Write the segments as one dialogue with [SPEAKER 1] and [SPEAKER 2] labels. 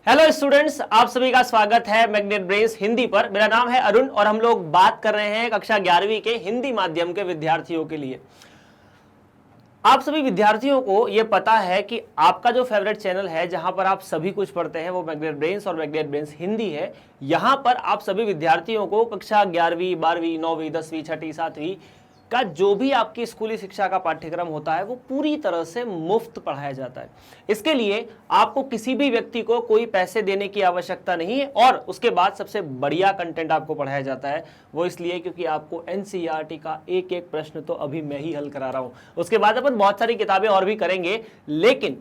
[SPEAKER 1] Hello students, आप सभी का स्वागत है मैग्नेट ब्रेन्स हिंदी पर। मेरा नाम है अरुण और हम लोग बात कर रहे हैं कक्षा 11वीं के हिंदी माध्यम के विद्यार्थियों के लिए। आप सभी विद्यार्थियों को यह पता है कि आपका जो फेवरेट चैनल है जहां पर आप सभी कुछ पढ़ते हैं वो मैग्नेट ब्रेन्स और मैग्नेट ब्रेन्स हिंदी है। यहां पर आप सभी विद्यार्थियों को कक्षा 11वीं 12वीं 9वीं 10वीं 6ठी 7वीं का जो भी आपकी स्कूली शिक्षा का पाठ्यक्रम होता है वो पूरी तरह से मुफ्त पढ़ाया जाता है। इसके लिए आपको किसी भी व्यक्ति को कोई पैसे देने की आवश्यकता नहीं है और उसके बाद सबसे बढ़िया कंटेंट आपको पढ़ाया जाता है। वो इसलिए क्योंकि आपको एनसीईआरटी का एक एक प्रश्न तो अभी मैं ही हल करा रहा हूं। उसके बाद अपन बहुत सारी किताबें और भी करेंगे, लेकिन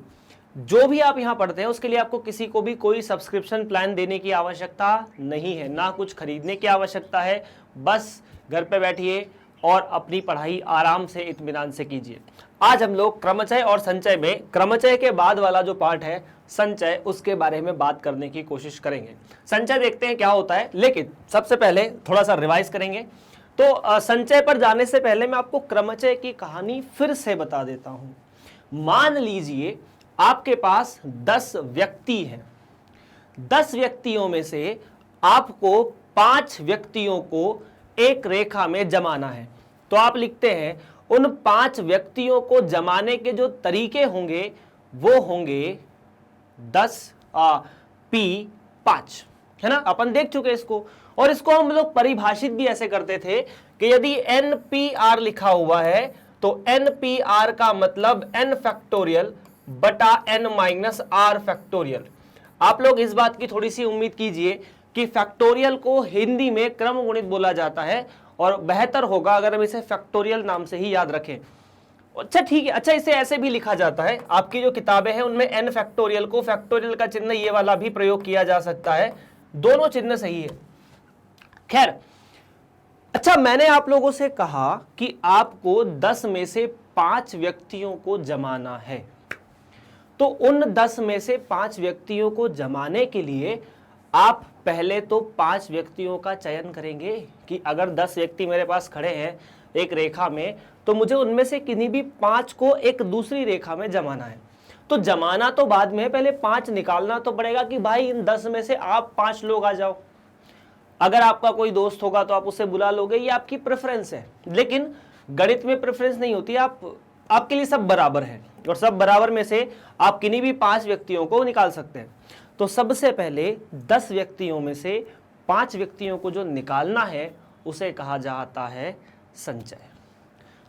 [SPEAKER 1] जो भी आप यहां पढ़ते हैं उसके लिए आपको किसी को भी कोई सब्सक्रिप्शन प्लान देने की आवश्यकता नहीं है, ना कुछ खरीदने की आवश्यकता है। बस घर पे बैठिए और अपनी पढ़ाई आराम से इत्मीनान से कीजिए। आज हम लोग क्रमचय और संचय में क्रमचय के बाद वाला जो पार्ट है संचय, उसके बारे में बात करने की कोशिश करेंगे। संचय देखते हैं क्या होता है, लेकिन सबसे पहले थोड़ा सा रिवाइज करेंगे। तो संचय पर जाने से पहले मैं आपको क्रमचय की कहानी फिर से बता देता हूं। मान लीजिए आपके पास 10 व्यक्ति हैं। 10 व्यक्तियों में से आपको 5 व्यक्तियों को एक रेखा में जमाना है। तो आप लिखते हैं उन 5 व्यक्तियों को जमाने के जो तरीके होंगे वो होंगे 10 P5, है ना। अपन देख चुके इसको, और इसको हम लोग परिभाषित भी ऐसे करते थे कि यदि NPR लिखा हुआ है तो NPR का मतलब n फैक्टोरियल बटा n माइनस r फैक्टोरियल। आप लोग इस बात की थोड़ी सी उम्मीद कीजिए कि फैक्टोरियल को हिंदी में क्रम गुणित बोला जाता है और बेहतर होगा अगर हम इसे फैक्टोरियल नाम से ही याद रखें। अच्छा ठीक है, अच्छा इसे ऐसे भी लिखा जाता है। आपकी जो किताबें हैं उनमें n फैक्टोरियल को फैक्टोरियल का चिन्ह ये वाला भी प्रयोग किया जा सकता है, दोनों चिन्ह सही है। खैर, अच्छा मैंने आप लोगों से कहा कि आपको 10 में से 5 व्यक्तियों को जमाना है। तो उन 10 में से 5 व्यक्तियों को जमाने के लिए आप पहले तो 5 व्यक्तियों का चयन करेंगे कि अगर 10 व्यक्ति मेरे पास खड़े हैं एक रेखा में, तो मुझे उनमें से किन्हीं भी 5 को एक दूसरी रेखा में जमाना है। तो जमाना तो बाद में, पहले 5 निकालना तो पड़ेगा कि भाई इन 10 में से आप 5 लोग आ जाओ। अगर आपका कोई दोस्त होगा तो आप उसे बुला लोगे, ये आपकी प्रेफरेंस है। लेकिन गणित में प्रेफरेंस नहीं होती, आपके लिए सब बराबर है और सब बराबर में से आप किन्हीं भी 5 व्यक्तियों को निकाल सकते हैं। तो सबसे पहले 10 व्यक्तियों में से 5 व्यक्तियों को जो निकालना है उसे कहा जाता है संचय।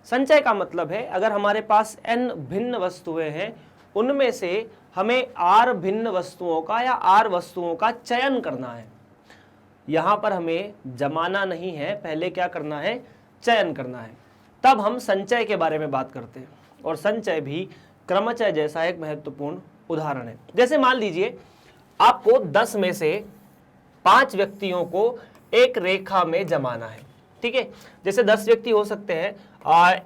[SPEAKER 1] संचय का मतलब है अगर हमारे पास n भिन्न वस्तुएं हैं, उनमें से हमें r भिन्न वस्तुओं का या r वस्तुओं का चयन करना है। यहां पर हमें जमाना नहीं है, पहले क्या करना है, चयन करना है। तब हम संचय के बारे में बात करते हैं, और संचय भी क्रमचय जैसा एक महत्वपूर्ण उदाहरण है। जैसे मान लीजिए आपको 10 में से 5 व्यक्तियों को एक रेखा में जमाना है, ठीक है। जैसे 10 व्यक्ति हो सकते हैं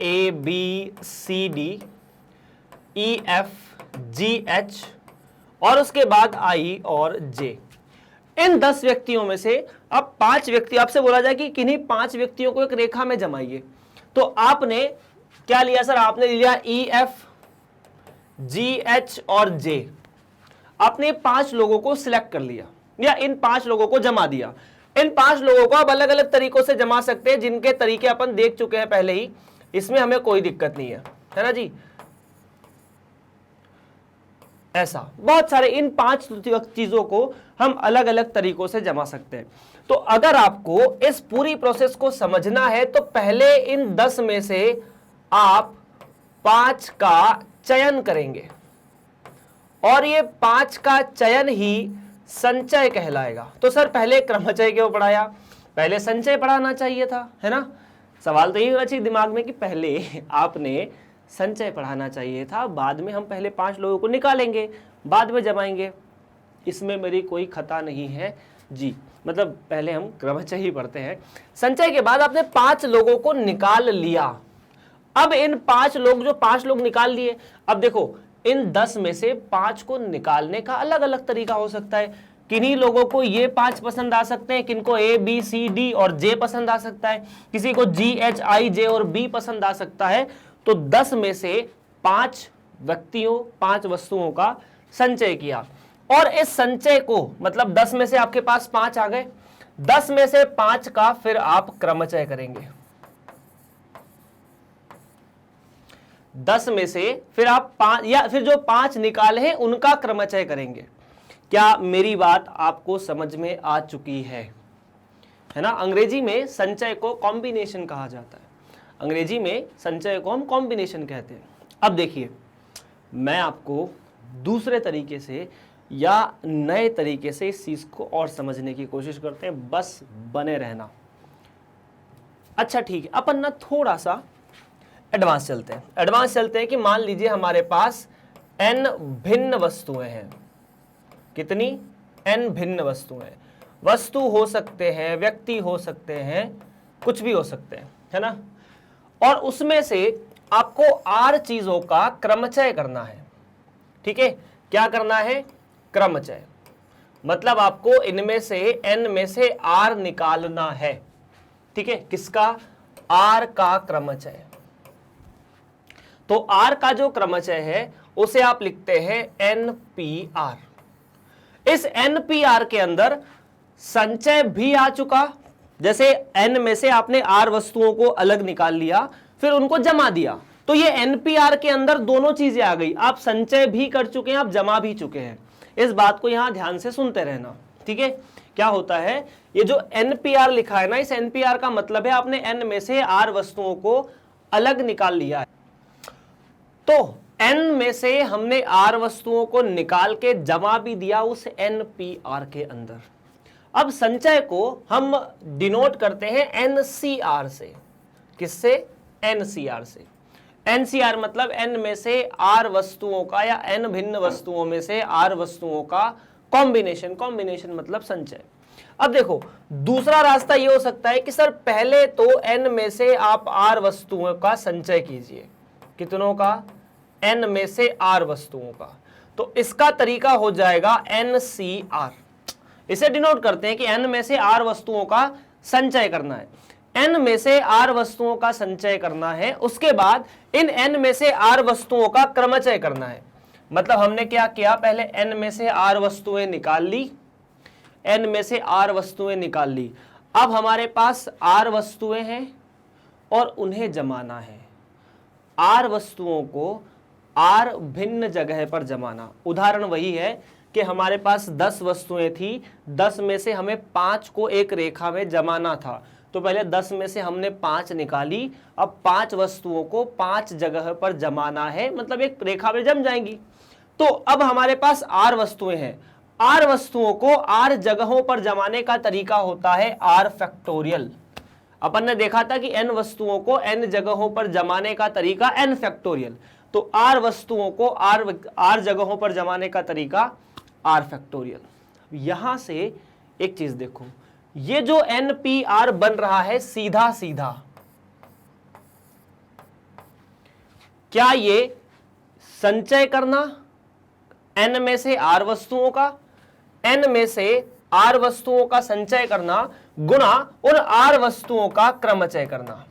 [SPEAKER 1] ABCD EFGH और उसके बाद I और J। इन 10 व्यक्तियों में से अब 5 व्यक्ति, आपसे बोला जाए कि किन्हीं 5 व्यक्तियों को एक रेखा में जमाइए, तो आपने क्या लिया सर, आपने लिया EFGH और J। आपने 5 लोगों को सिलेक्ट कर लिया या इन 5 लोगों को जमा दिया। इन 5 लोगों को आप अलग अलग तरीकों से जमा सकते हैं, जिनके तरीके अपन देख चुके हैं पहले ही, इसमें हमें कोई दिक्कत नहीं है ना जी। ऐसा बहुत सारे इन 5 चीजों को हम अलग अलग तरीकों से जमा सकते हैं। तो अगर आपको इस पूरी प्रोसेस को समझना है तो पहले इन 10 में से आप 5 का चयन करेंगे, और ये 5 का चयन ही संचय कहलाएगा। तो सर पहले क्रमचय क्यों पढ़ाया, पहले संचय पढ़ाना चाहिए था, है ना। सवाल तो यही होना चाहिए दिमाग में कि पहले आपने संचय पढ़ाना चाहिए था, बाद में हम पहले 5 लोगों को निकालेंगे, बाद में जमाएंगे। इसमें मेरी कोई खता नहीं है जी, मतलब पहले हम क्रमचय ही पढ़ते हैं। संचय के बाद आपने 5 लोगों को निकाल लिया। अब इन 5 लोग, जो 5 लोग निकाल लिए, अब देखो इन 10 में से 5 को निकालने का अलग अलग तरीका हो सकता है। किन्हीं लोगों को ये 5 पसंद आ सकते हैं, किनको ABCD और J पसंद आ सकता है, किसी को GHIJ और B पसंद आ सकता है। तो 10 में से 5 व्यक्तियों 5 वस्तुओं का संचय किया, और इस संचय को मतलब 10 में से आपके पास 5 आ गए, 10 में से 5 का फिर आप क्रमचय करेंगे, 10 में से फिर आप 5 या फिर जो 5 निकाले हैं उनका क्रमचय करेंगे। क्या मेरी बात आपको समझ में आ चुकी है ना? अंग्रेजी में संचय को कॉम्बिनेशन कहा जाता है, अंग्रेजी में संचय को हम कॉम्बिनेशन कहते हैं। अब देखिए, मैं आपको दूसरे तरीके से या नए तरीके से इस चीज को और समझने की कोशिश करते हैं, बस बने रहना। अच्छा ठीक है, अपन ना थोड़ा सा एडवांस चलते हैं। एडवांस चलते हैं कि मान लीजिए हमारे पास n भिन्न वस्तुएं हैं। कितनी? n भिन्न वस्तुएं। वस्तु हो सकते हैं, व्यक्ति हो सकते हैं, कुछ भी हो सकते हैं, है ना? और उसमें से आपको r चीजों का क्रमचय करना है। ठीक है, क्या करना है? क्रमचय। मतलब आपको इनमें से n में से r निकालना है। ठीक है, किसका? r का क्रमचय। तो r का जो क्रमचय है उसे आप लिखते हैं NPR। इस NPR के अंदर संचय भी आ चुका, जैसे n में से आपने r वस्तुओं को अलग निकाल लिया, फिर उनको जमा दिया, तो ये NPR के अंदर दोनों चीजें आ गई। आप संचय भी कर चुके हैं, आप जमा भी चुके हैं। इस बात को यहां ध्यान से सुनते रहना। ठीक है, क्या होता है, ये जो NPR लिखा है ना, इस NPR का मतलब है आपने n में से r वस्तुओं को अलग निकाल लिया है। तो n में से हमने r वस्तुओं को निकाल के जमा भी दिया उस NPR के अंदर। अब संचय को हम डिनोट करते हैं NCR से। किससे? NCR से। NCR मतलब n में से r वस्तुओं का या n भिन्न वस्तुओं में से r वस्तुओं का कॉम्बिनेशन। कॉम्बिनेशन मतलब संचय। अब देखो, दूसरा रास्ता ये हो सकता है कि सर पहले तो n में से आप r वस्तुओं का संचय कीजिए। कितनों का? n में से r वस्तुओं का। तो इसका तरीका हो जाएगा NCR। इसे डिनोट करते हैं कि n में से r वस्तुओं का संचय करना है। n में से r वस्तुओं का संचय करना है, उसके बाद इन n में से r वस्तुओं का क्रमचय करना है। मतलब हमने क्या किया, पहले n में से r वस्तुएं निकाल ली, n में से r वस्तुएं निकाल ली। अब हमारे पास r वस्तुएं हैं और उन्हें जमाना है। r वस्तुओं को r भिन्न जगह पर जमाना। उदाहरण वही है कि हमारे पास 10 वस्तुएं थी, 10 में से हमें 5 को एक रेखा में जमाना था। तो पहले 10 में से हमने 5 निकाली, अब 5 वस्तुओं को 5 जगह पर जमाना है, मतलब एक रेखा में जम जाएंगी। तो अब हमारे पास r वस्तुएं हैं, r वस्तुओं को r जगहों पर जमाने का तरीका होता है r फैक्टोरियल। अपन ने देखा था कि n वस्तुओं को n जगहों पर जमाने का तरीका n फैक्टोरियल, तो r वस्तुओं को r जगहों पर जमाने का तरीका r फैक्टोरियल। यहां से एक चीज देखो, ये जो NPR बन रहा है सीधा सीधा, क्या ये संचय करना n में से r वस्तुओं का, n में से r वस्तुओं का संचय करना गुणा उन r वस्तुओं का क्रमचय करना,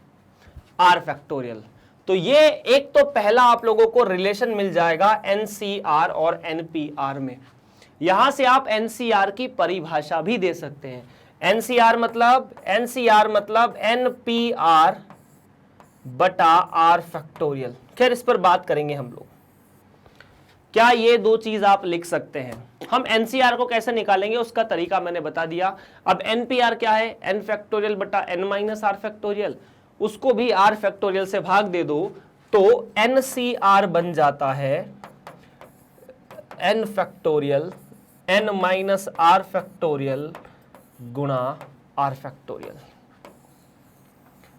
[SPEAKER 1] r फैक्टोरियल। तो ये एक तो पहला आप लोगों को रिलेशन मिल जाएगा NCR और NPR में। यहां से आप NCR की परिभाषा भी दे सकते हैं। NCR मतलब NPR बटा R फैक्टोरियल। खैर इस पर बात करेंगे हम लोग। क्या ये दो चीज आप लिख सकते हैं? हम NCR को कैसे निकालेंगे उसका तरीका मैंने बता दिया। अब NPR क्या है? n फैक्टोरियल बटा n माइनस R फैक्टोरियल। उसको भी R फैक्टोरियल से भाग दे दो तो NCR बन जाता है n factorial n minus R factorial गुणा R फैक्टोरियल।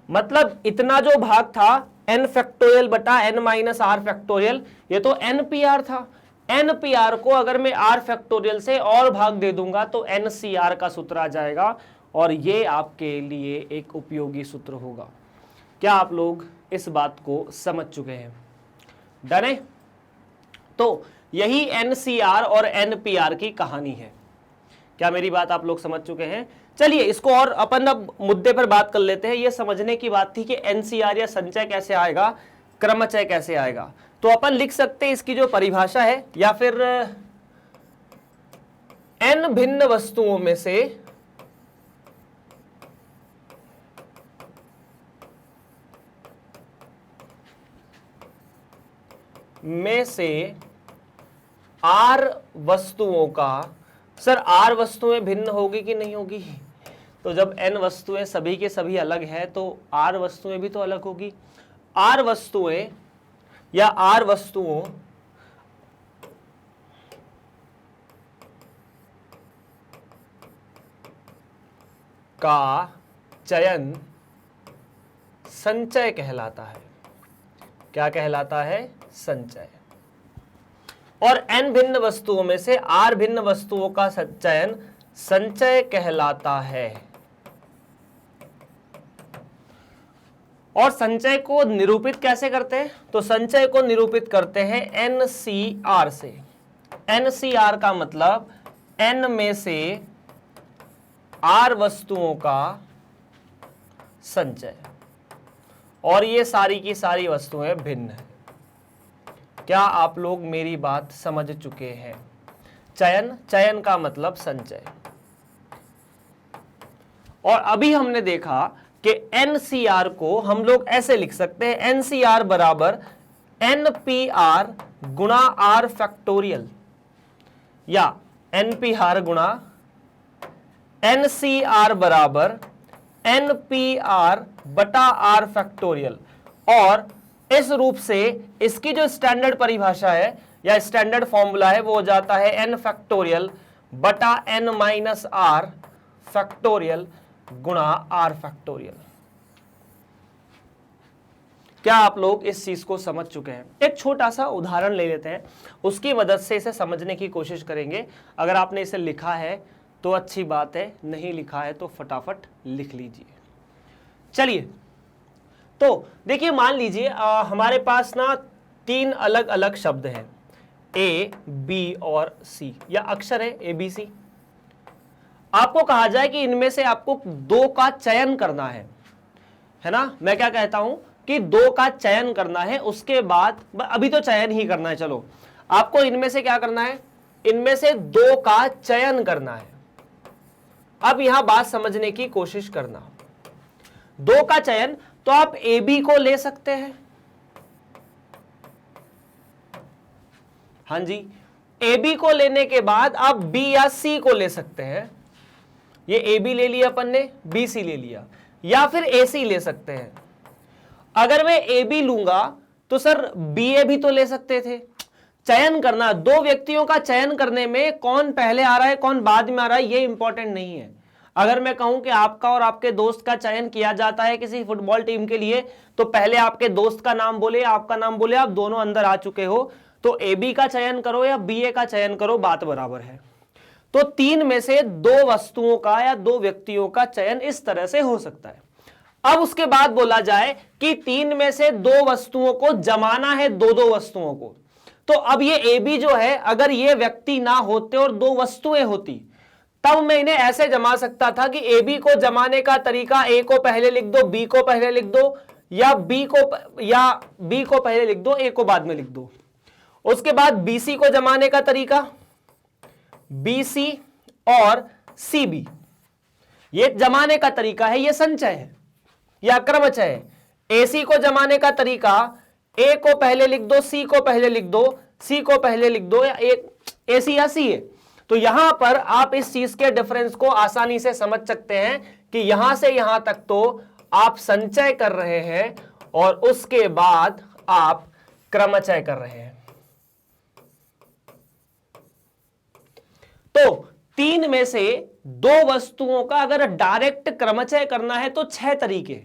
[SPEAKER 1] मतलब इतना जो भाग था n फैक्टोरियल बटा n माइनस R फैक्टोरियल, ये तो NPR था। NPR को अगर मैं R फैक्टोरियल से और भाग दे दूंगा तो NCR का सूत्र आ जाएगा, और ये आपके लिए एक उपयोगी सूत्र होगा। क्या आप लोग इस बात को समझ चुके हैं? डन है? तो यही NCR और NPR की कहानी है। क्या मेरी बात आप लोग समझ चुके हैं? चलिए इसको और अपन अब मुद्दे पर बात कर लेते हैं। ये समझने की बात थी कि NCR या संचय कैसे आएगा, क्रमचय कैसे आएगा। तो अपन लिख सकते हैं इसकी जो परिभाषा है, या फिर n भिन्न वस्तुओं में से r वस्तुओं का, सर r वस्तुएं भिन्न होगी कि नहीं होगी? तो जब n वस्तुएं सभी के सभी अलग है तो r वस्तुएं भी तो अलग होगी। r वस्तुएं या r वस्तुओं का चयन संचय कहलाता है। क्या कहलाता है? संचय। और n भिन्न वस्तुओं में से r भिन्न वस्तुओं का चयन संचय कहलाता है। और संचय को निरूपित कैसे करते हैं? तो संचय को निरूपित करते हैं NCR से। NCR का मतलब n में से r वस्तुओं का संचय, और ये सारी की सारी वस्तुएं भिन्न है। क्या आप लोग मेरी बात समझ चुके हैं? चयन का मतलब संचय। और अभी हमने देखा कि NCR को हम लोग ऐसे लिख सकते हैं, NCR बराबर NPR गुणा R फैक्टोरियल, या NPR गुणा NCR बराबर NPR बटा R फैक्टोरियल। और इस रूप से इसकी जो स्टैंडर्ड परिभाषा है या स्टैंडर्ड फॉर्मूला है वो हो जाता है n फैक्टोरियल बटा n माइनस R फैक्टोरियल गुणा R फैक्टोरियल। क्या आप लोग इस चीज को समझ चुके हैं? एक छोटा सा उदाहरण ले लेते हैं, उसकी मदद से इसे समझने की कोशिश करेंगे। अगर आपने इसे लिखा है तो अच्छी बात है, नहीं लिखा है तो फटाफट लिख लीजिए। चलिए, तो देखिए, मान लीजिए हमारे पास ना 3 अलग अलग शब्द हैं, A, B और C, या अक्षर है ABC। आपको कहा जाए कि इनमें से आपको 2 का चयन करना है ना? मैं क्या कहता हूं कि 2 का चयन करना है, उसके बाद अभी तो चयन ही करना है। चलो, आपको इनमें से क्या करना है? इनमें से 2 का चयन करना है। अब यहां बात समझने की कोशिश करना। 2 का चयन, तो आप AB को ले सकते हैं। हां जी, AB को लेने के बाद आप B या C को ले सकते हैं। ये AB ले लिया अपन ने, BC ले लिया, या फिर AC ले सकते हैं। अगर मैं AB लूंगा तो सर BA भी तो ले सकते थे। चयन करना, 2 व्यक्तियों का चयन करने में कौन पहले आ रहा है कौन बाद में आ रहा है ये इंपॉर्टेंट नहीं है। अगर मैं कहूं कि आपका और आपके दोस्त का चयन किया जाता है किसी फुटबॉल टीम के लिए, तो पहले आपके दोस्त का नाम बोले, आपका नाम बोले, आप दोनों अंदर आ चुके हो, तो AB का चयन करो या BA का चयन करो, बात बराबर है। तो 3 में से 2 वस्तुओं का या 2 व्यक्तियों का चयन इस तरह से हो सकता है। अब उसके बाद बोला जाए कि 3 में से 2 वस्तुओं को जमाना है, 2-2 वस्तुओं को, तो अब ये AB जो है, अगर ये व्यक्ति ना होते और 2 वस्तुएं होती, तब मैं इन्हें ऐसे जमा सकता था कि AB को जमाने का तरीका A को पहले लिख दो, B को पहले लिख दो, या B को पहले लिख दो, A को बाद में लिख दो। उसके बाद BC को जमाने का तरीका BC और CB, ये जमाने का तरीका है, ये संचय है या क्रमचय है। AC को जमाने का तरीका A को पहले लिख दो, C को पहले लिख दो, C को पहले लिख दो, या एक AC या C है। तो यहां पर आप इस चीज के डिफरेंस को आसानी से समझ सकते हैं कि यहां से यहां तक तो आप संचय कर रहे हैं और उसके बाद आप क्रमचय कर रहे हैं। तो 3 में से 2 वस्तुओं का अगर डायरेक्ट क्रमचय करना है तो 6 तरीके,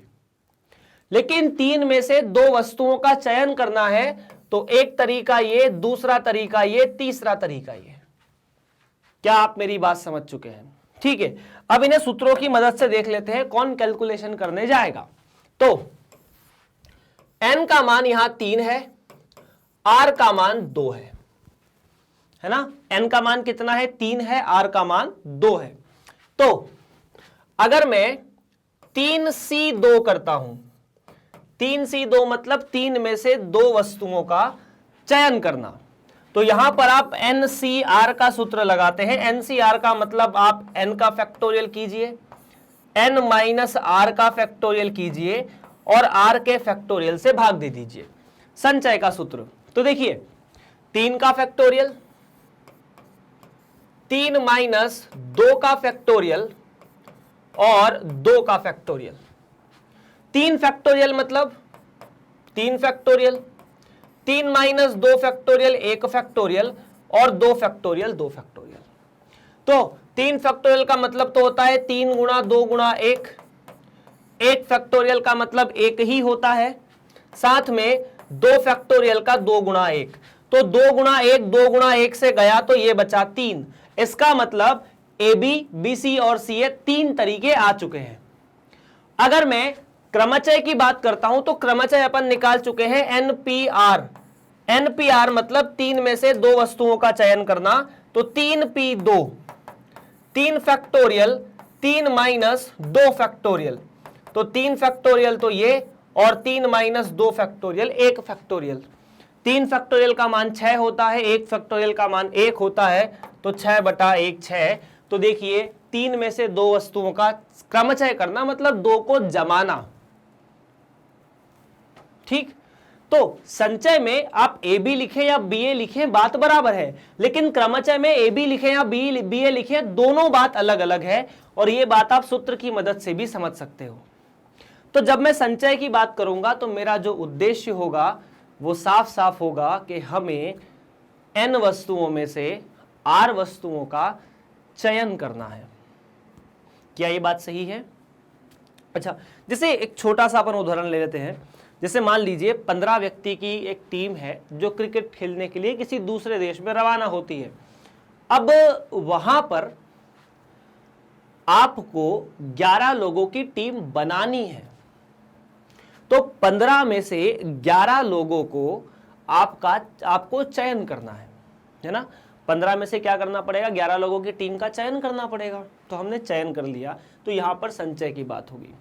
[SPEAKER 1] लेकिन 3 में से 2 वस्तुओं का चयन करना है तो एक तरीका ये, दूसरा तरीका ये, तीसरा तरीका ये। क्या आप मेरी बात समझ चुके हैं? ठीक है, अब इन्हें सूत्रों की मदद से देख लेते हैं कौन कैलकुलेशन करने जाएगा। तो n का मान यहां 3 है, r का मान 2 है ना? n का मान कितना है? 3 है, r का मान 2 है। तो अगर मैं 3C2 करता हूं, 3C2 मतलब 3 में से 2 वस्तुओं का चयन करना, तो यहां पर आप NCR का सूत्र लगाते हैं। NCR का मतलब आप n का फैक्टोरियल कीजिए, n माइनस आर का फैक्टोरियल कीजिए और r के फैक्टोरियल से भाग दे दीजिए। संचय का सूत्र तो देखिए 3 का फैक्टोरियल, 3 माइनस 2 का फैक्टोरियल और 2 का फैक्टोरियल। 3 फैक्टोरियल मतलब 3 फैक्टोरियल, 3 माइनस 2 फैक्टोरियल 1 फैक्टोरियल और 2 फैक्टोरियल 2 फैक्टोरियल। तो 3 फैक्टोरियल का मतलब तो होता है 3 गुणा 2 गुणा 1, 1 फैक्टोरियल का मतलब 1 ही होता है, साथ में 2 फैक्टोरियल का 2 गुणा 1, तो 2 गुणा 1 2 गुणा 1 से गया तो ये बचा 3। इसका मतलब ए बी, बी सी और सी ए 3 तरीके आ चुके हैं। अगर मैं क्रमचय की बात करता हूं तो क्रमचय अपन निकाल चुके हैं एनपीआर। एनपीआर मतलब 3 में से 2 वस्तुओं का चयन करना, तो 3p2, 3 फैक्टोरियल, 3 माइनस 2 फैक्टोरियल, तो 3 फैक्टोरियल तो ये और 3 माइनस 2 फैक्टोरियल 1 फैक्टोरियल। 3 फैक्टोरियल का मान 6 होता है, 1 फैक्टोरियल का मान 1 होता है, तो 6 बटा 1 6। तो देखिए 3 में से 2 वस्तुओं का क्रमचय करना मतलब 2 को जमाना। ठीक, तो संचय में आप ए बी लिखें या बी ए लिखें बात बराबर है, लेकिन क्रमचय में ए बी लिखें या बी ए लिखें दोनों बात अलग अलग है, और ये बात आप सूत्र की मदद से भी समझ सकते हो। तो जब मैं संचय की बात करूंगा तो मेरा जो उद्देश्य होगा वो साफ साफ होगा कि हमें n वस्तुओं में से r वस्तुओं का चयन करना है। क्या ये बात सही है? अच्छा, जैसे एक छोटा सा अपन उदाहरण ले लेते हैं। जैसे मान लीजिए 15 व्यक्ति की एक टीम है जो क्रिकेट खेलने के लिए किसी दूसरे देश में रवाना होती है। अब वहां पर आपको 11 लोगों की टीम बनानी है, तो 15 में से 11 लोगों को आपको चयन करना है ना। 15 में से क्या करना पड़ेगा? 11 लोगों की टीम का चयन करना पड़ेगा। तो हमने चयन कर लिया, तो यहां पर संचय की बात होगी।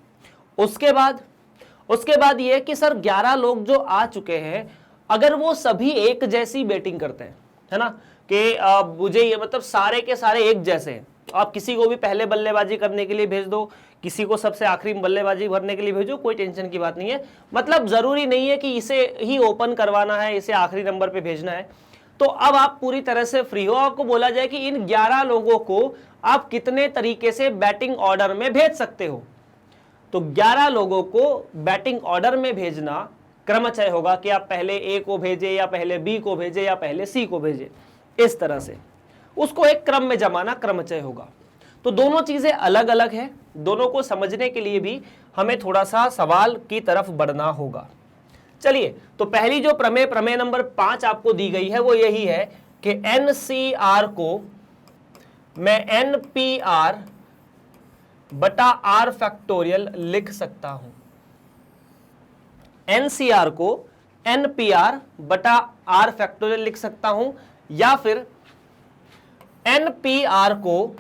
[SPEAKER 1] उसके बाद ये कि सर 11 लोग जो आ चुके हैं, अगर वो सभी एक जैसी बैटिंग करते हैं, है ना, कि मुझे ये मतलब सारे के सारे एक जैसे हैं, आप किसी को भी पहले बल्लेबाजी करने के लिए भेज दो, किसी को सबसे आखिरी बल्लेबाजी भरने के लिए भेजो, कोई टेंशन की बात नहीं है। मतलब जरूरी नहीं है कि इसे ही ओपन करवाना है, इसे आखिरी नंबर पे भेजना है। तो अब आप पूरी तरह से फ्री हो। आपको बोला जाए कि इन 11 लोगों को आप कितने तरीके से बैटिंग ऑर्डर में भेज सकते हो, तो 11 लोगों को बैटिंग ऑर्डर में भेजना क्रमचय होगा कि आप पहले ए को भेजे या पहले बी को भेजे या पहले सी को भेजे, इस तरह से उसको एक क्रम में जमाना क्रमचय होगा। तो दोनों चीजें अलग अलग हैं, दोनों को समझने के लिए भी हमें थोड़ा सा सवाल की तरफ बढ़ना होगा। चलिए, तो पहली जो प्रमेय नंबर 5 आपको दी गई है वो यही है कि NCR को मैं NPR बटा R फैक्टोरियल लिख सकता हूं। NCR को NPR बटा R फैक्टोरियल लिख सकता हूं, या फिर NPR को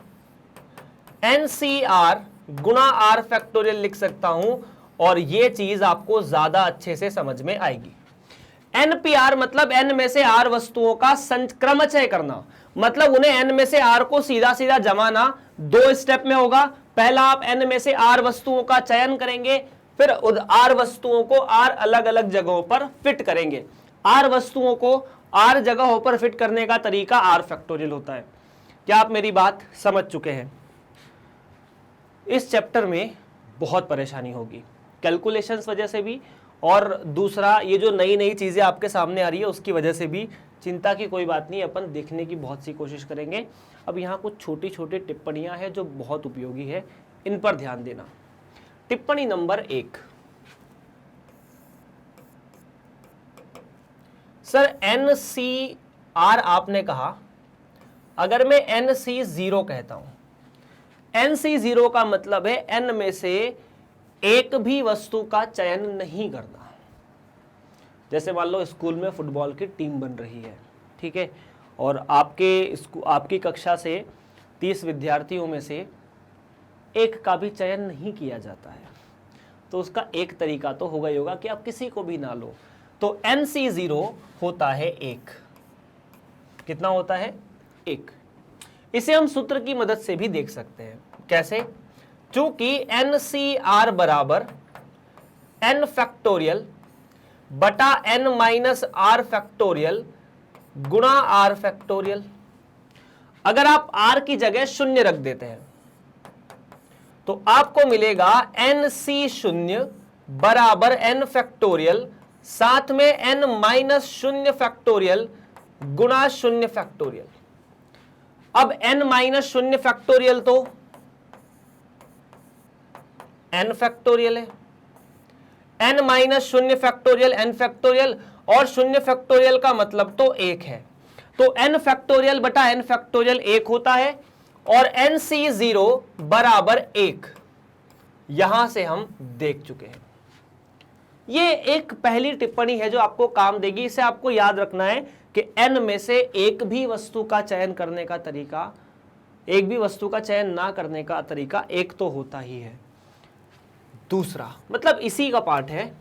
[SPEAKER 1] NCR गुणा R फैक्टोरियल लिख सकता हूं, और यह चीज आपको ज्यादा अच्छे से समझ में आएगी। NPR मतलब n में से R वस्तुओं का क्रमचय करना, मतलब उन्हें n में से R को सीधा सीधा जमाना। 2 स्टेप में होगा। पहला आप n में से R वस्तुओं का चयन करेंगे, फिर R वस्तुओं को R अलग अलग जगहों पर फिट करेंगे। R वस्तुओं को R जगहों पर फिट करने का तरीका R फैक्टोरियल होता है। क्या आप मेरी बात समझ चुके हैं? इस चैप्टर में बहुत परेशानी होगी कैलकुलेशंस वजह से भी, और दूसरा ये जो नई नई चीज़ें आपके सामने आ रही है उसकी वजह से भी। चिंता की कोई बात नहीं, अपन देखने की बहुत सी कोशिश करेंगे। अब यहाँ कुछ छोटी छोटी टिप्पणियाँ हैं जो बहुत उपयोगी है, इन पर ध्यान देना। टिप्पणी नंबर 1, सर NCR आपने कहा, अगर मैं NC0 कहता हूं, NC0 का मतलब है n में से एक भी वस्तु का चयन नहीं करना। जैसे मान लो स्कूल में फुटबॉल की टीम बन रही है, ठीक है, और आपकी कक्षा से 30 विद्यार्थियों में से एक का भी चयन नहीं किया जाता है, तो उसका एक तरीका तो होगा ही होगा कि आप किसी को भी ना लो। तो NC0 होता है 1। कितना होता है 1। इसे हम सूत्र की मदद से भी देख सकते हैं। कैसे? चूंकि NCR बराबर n फैक्टोरियल बटा n माइनस r फैक्टोरियल गुणा r फैक्टोरियल। अगर आप r की जगह 0 रख देते हैं तो आपको मिलेगा NC0 बराबर n फैक्टोरियल साथ में n माइनस 0 फैक्टोरियल गुणा 0 फैक्टोरियल। अब n माइनस 0 फैक्टोरियल तो n फैक्टोरियल है, n minus 0 factorial n factorial, और 0 फैक्टोरियल का मतलब तो 1 है, तो n फैक्टोरियल बटा n फैक्टोरियल 1 होता है और NC0 बराबर 1 यहां से हम देख चुके हैं। ये एक पहली टिप्पणी है जो आपको काम देगी। इसे आपको याद रखना है कि n में से एक भी वस्तु का चयन करने का तरीका, एक भी वस्तु का चयन ना करने का तरीका एक तो होता ही है। दूसरा मतलब इसी का पार्ट है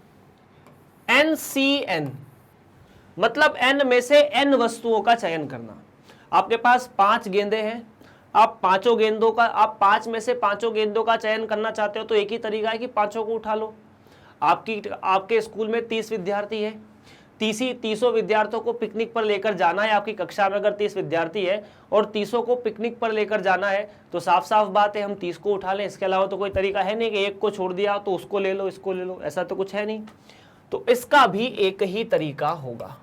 [SPEAKER 1] NCN, मतलब n में से n वस्तुओं का चयन करना। आपके पास 5 गेंदे हैं, आप पांचों गेंदों का, आप 5 में से पांचों गेंदों का चयन करना चाहते हो तो एक ही तरीका है कि पांचों को उठा लो। आपके स्कूल में 30 विद्यार्थी है, 30 विद्यार्थियों को पिकनिक पर लेकर जाना है। आपकी कक्षा में अगर 30 विद्यार्थी है और 30 को पिकनिक पर लेकर जाना है तो साफ साफ बात है हम 30 को उठा लें। इसके अलावा तो कोई तरीका है नहीं कि एक को छोड़ दिया तो उसको ले लो, इसको ले लो, ऐसा तो कुछ है नहीं। तो इसका भी एक ही तरीका होगा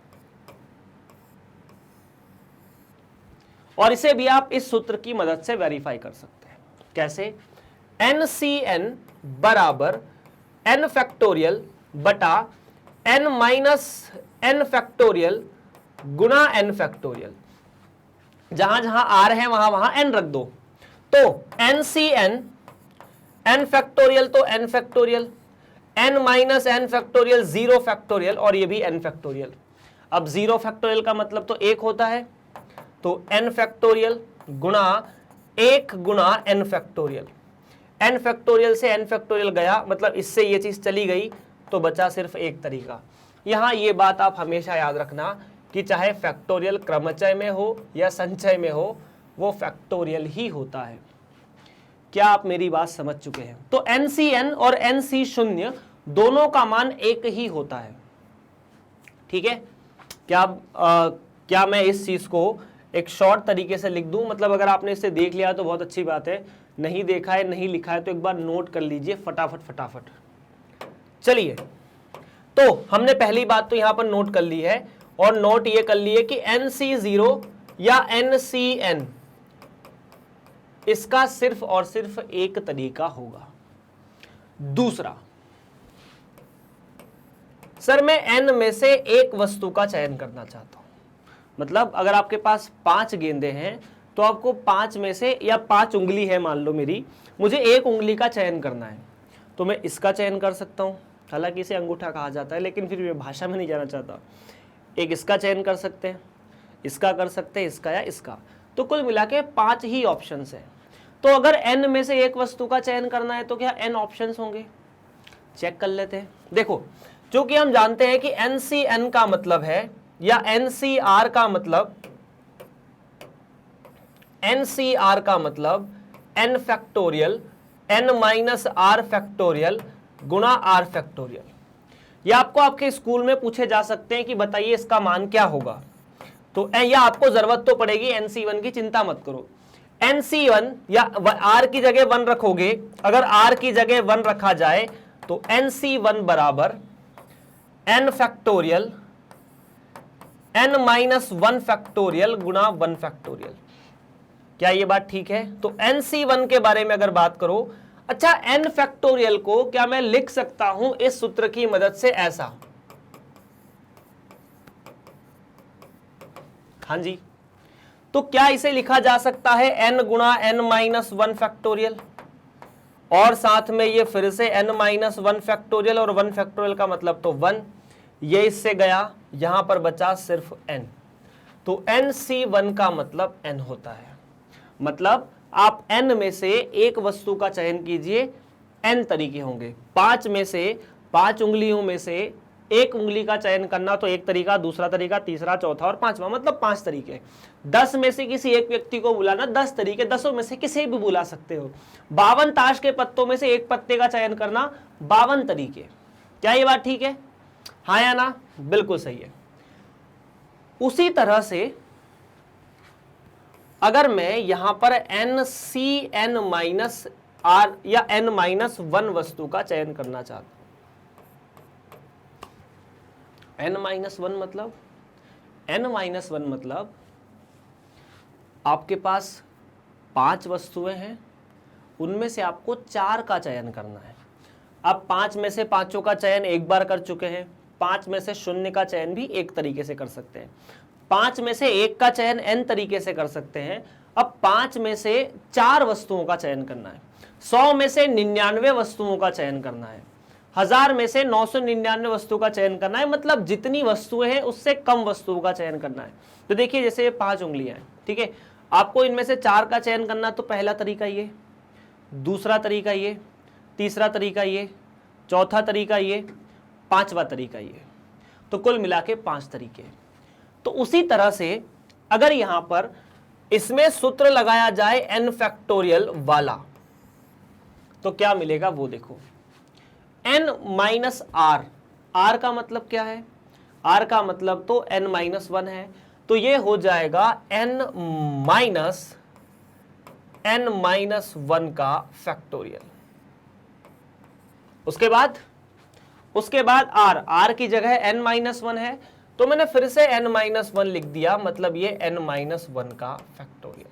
[SPEAKER 1] और इसे भी आप इस सूत्र की मदद से वेरीफाई कर सकते हैं। कैसे? NCN बराबर n फैक्टोरियल बटा n माइनस n फैक्टोरियल गुणा n फैक्टोरियल। जहां जहां r है वहां वहां n रख दो, तो NCN n फैक्टोरियल तो n factorial, n minus n factorial 0 factorial, और ये भी n फैक्टोरियल। अब 0 फैक्टोरियल का मतलब तो 1 होता है, तो n फैक्टोरियल गुणा 1 गुणा n फैक्टोरियल। n फैक्टोरियल से n फैक्टोरियल गया, मतलब इससे ये चीज चली गई, तो बचा सिर्फ एक तरीका। यहां ये बात आप हमेशा याद रखना कि चाहे फैक्टोरियल क्रमचय में हो या संचय में हो, वो फैक्टोरियल ही होता है। क्या आप मेरी बात समझ चुके हैं? तो NCN और NC0 दोनों का मान एक ही होता है। ठीक है? क्या मैं इस चीज को एक शॉर्ट तरीके से लिख दूं? मतलब अगर आपने इसे देख लिया तो बहुत अच्छी बात है, नहीं देखा है, नहीं लिखा है तो एक बार नोट कर लीजिए फटाफट। चलिए, तो हमने पहली बात तो यहां पर नोट कर ली है, और नोट ये कर ली है कि NC0 या NCN इसका सिर्फ और सिर्फ एक तरीका होगा। दूसरा, सर मैं n में से एक वस्तु का चयन करना चाहता हूं, मतलब अगर आपके पास 5 गेंदे हैं तो आपको 5 में से, या 5 उंगली है मान लो मेरी, मुझे एक उंगली का चयन करना है, तो मैं इसका चयन कर सकता हूं, हालांकि इसे अंगूठा कहा जाता है लेकिन फिर मैं भाषा में नहीं जाना चाहता। एक इसका चयन कर सकते हैं, इसका कर सकते हैं, इसका या इसका, तो कुल मिला के 5 ही ऑप्शंस हैं। तो अगर n में से एक वस्तु का चयन करना है तो क्या n ऑप्शंस होंगे? चेक कर लेते हैं। देखो, क्योंकि हम जानते हैं कि NCN का मतलब है, या NCR का मतलब, NCR का मतलब n factorial n minus r factorial गुणा r फैक्टोरियल। यह आपको आपके स्कूल में पूछे जा सकते हैं कि बताइए इसका मान क्या होगा, तो यह आपको जरूरत तो पड़ेगी NC1 की, चिंता मत करो। NC1 या r की जगह 1 रखोगे, अगर r की जगह 1 रखा जाए तो NC1 बराबर n factorial n minus 1 factorial गुणा 1 फैक्टोरियल। क्या ये बात ठीक है? तो NC1 के बारे में अगर बात करो, अच्छा n फैक्टोरियल को क्या मैं लिख सकता हूं इस सूत्र की मदद से ऐसा? हाँ जी, तो क्या इसे लिखा जा सकता है n गुणा n माइनस 1 फैक्टोरियल, और साथ में ये फिर से n माइनस 1 फैक्टोरियल, और 1 फैक्टोरियल का मतलब तो 1, ये इससे गया, यहां पर बचा सिर्फ n, तो NC1 का मतलब n होता है। मतलब आप n में से एक वस्तु का चयन कीजिए, n तरीके होंगे, 5 में से 5 उंगलियों में से एक उंगली का चयन करना तो एक तरीका, दूसरा तरीका, तीसरा, चौथा और पांचवा, मतलब 5 तरीके। 10 में से किसी एक व्यक्ति को बुलाना 10 तरीके, 10 में से किसी भी बुला सकते हो। 52 ताश के पत्तों में से एक पत्ते का चयन करना 52 तरीके। क्या ये बात ठीक है? हाँ या ना? बिल्कुल सही है। उसी तरह से अगर मैं यहां पर NCn-r या n-1 वस्तु का चयन करना चाहता हूं, n-1 मतलब आपके पास 5 वस्तुएं हैं, उनमें से आपको 4 का चयन करना है। अब 5 में से 5 का चयन एक बार कर चुके हैं, 5 में से 0 का चयन भी एक तरीके से कर सकते हैं, 5 में से 1 का चयन n तरीके से कर सकते हैं। अब 5 में से 4 वस्तुओं का चयन करना है, 100 में से 99 वस्तुओं का चयन करना है, 1000 में से 999 वस्तुओं का चयन करना है, मतलब जितनी वस्तुएं हैं उससे कम वस्तुओं का चयन करना है। तो देखिए जैसे ये 5 उंगलियां हैं, ठीक है, आपको इनमें से 4 का चयन करना, तो पहला तरीका ये, दूसरा तरीका ये, तीसरा तरीका ये, चौथा तरीका ये, पांचवा तरीका ये, तो कुल मिला के 5 तरीके। तो उसी तरह से अगर यहां पर इसमें सूत्र लगाया जाए n फैक्टोरियल वाला, तो क्या मिलेगा वो देखो, n-r, r का मतलब क्या है? r का मतलब तो n-1 है, तो ये हो जाएगा n-1 का फैक्टोरियल। उसके बाद r की जगह n-1 है, तो मैंने फिर से n-1 लिख दिया, मतलब ये n-1 का फैक्टोरियल।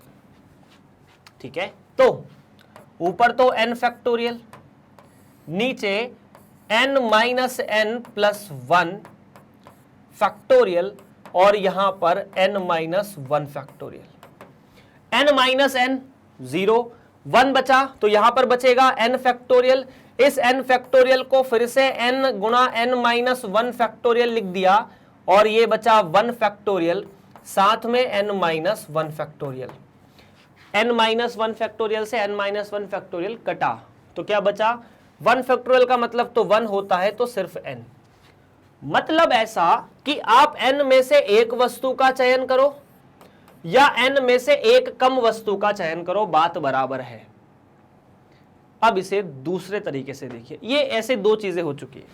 [SPEAKER 1] ठीक है, तो ऊपर तो n फैक्टोरियल, नीचे n-n+1 फैक्टोरियल, और यहां पर n-1 फैक्टोरियल। n-n 0, 1 बचा, तो यहां पर बचेगा n फैक्टोरियल। इस n फैक्टोरियल को फिर से n गुणा n-1 फैक्टोरियल लिख दिया, और ये बचा 1 फैक्टोरियल, साथ में n-1 फैक्टोरियल। n-1 फैक्टोरियल से n-1 फैक्टोरियल कटा, तो क्या बचा? 1 फैक्टोरियल का मतलब तो 1 होता है, तो सिर्फ n। मतलब ऐसा कि आप n में से एक वस्तु का चयन करो या n में से एक कम वस्तु का चयन करो, बात बराबर है। अब इसे दूसरे तरीके से देखिए, ये ऐसे 2 चीजें हो चुकी है।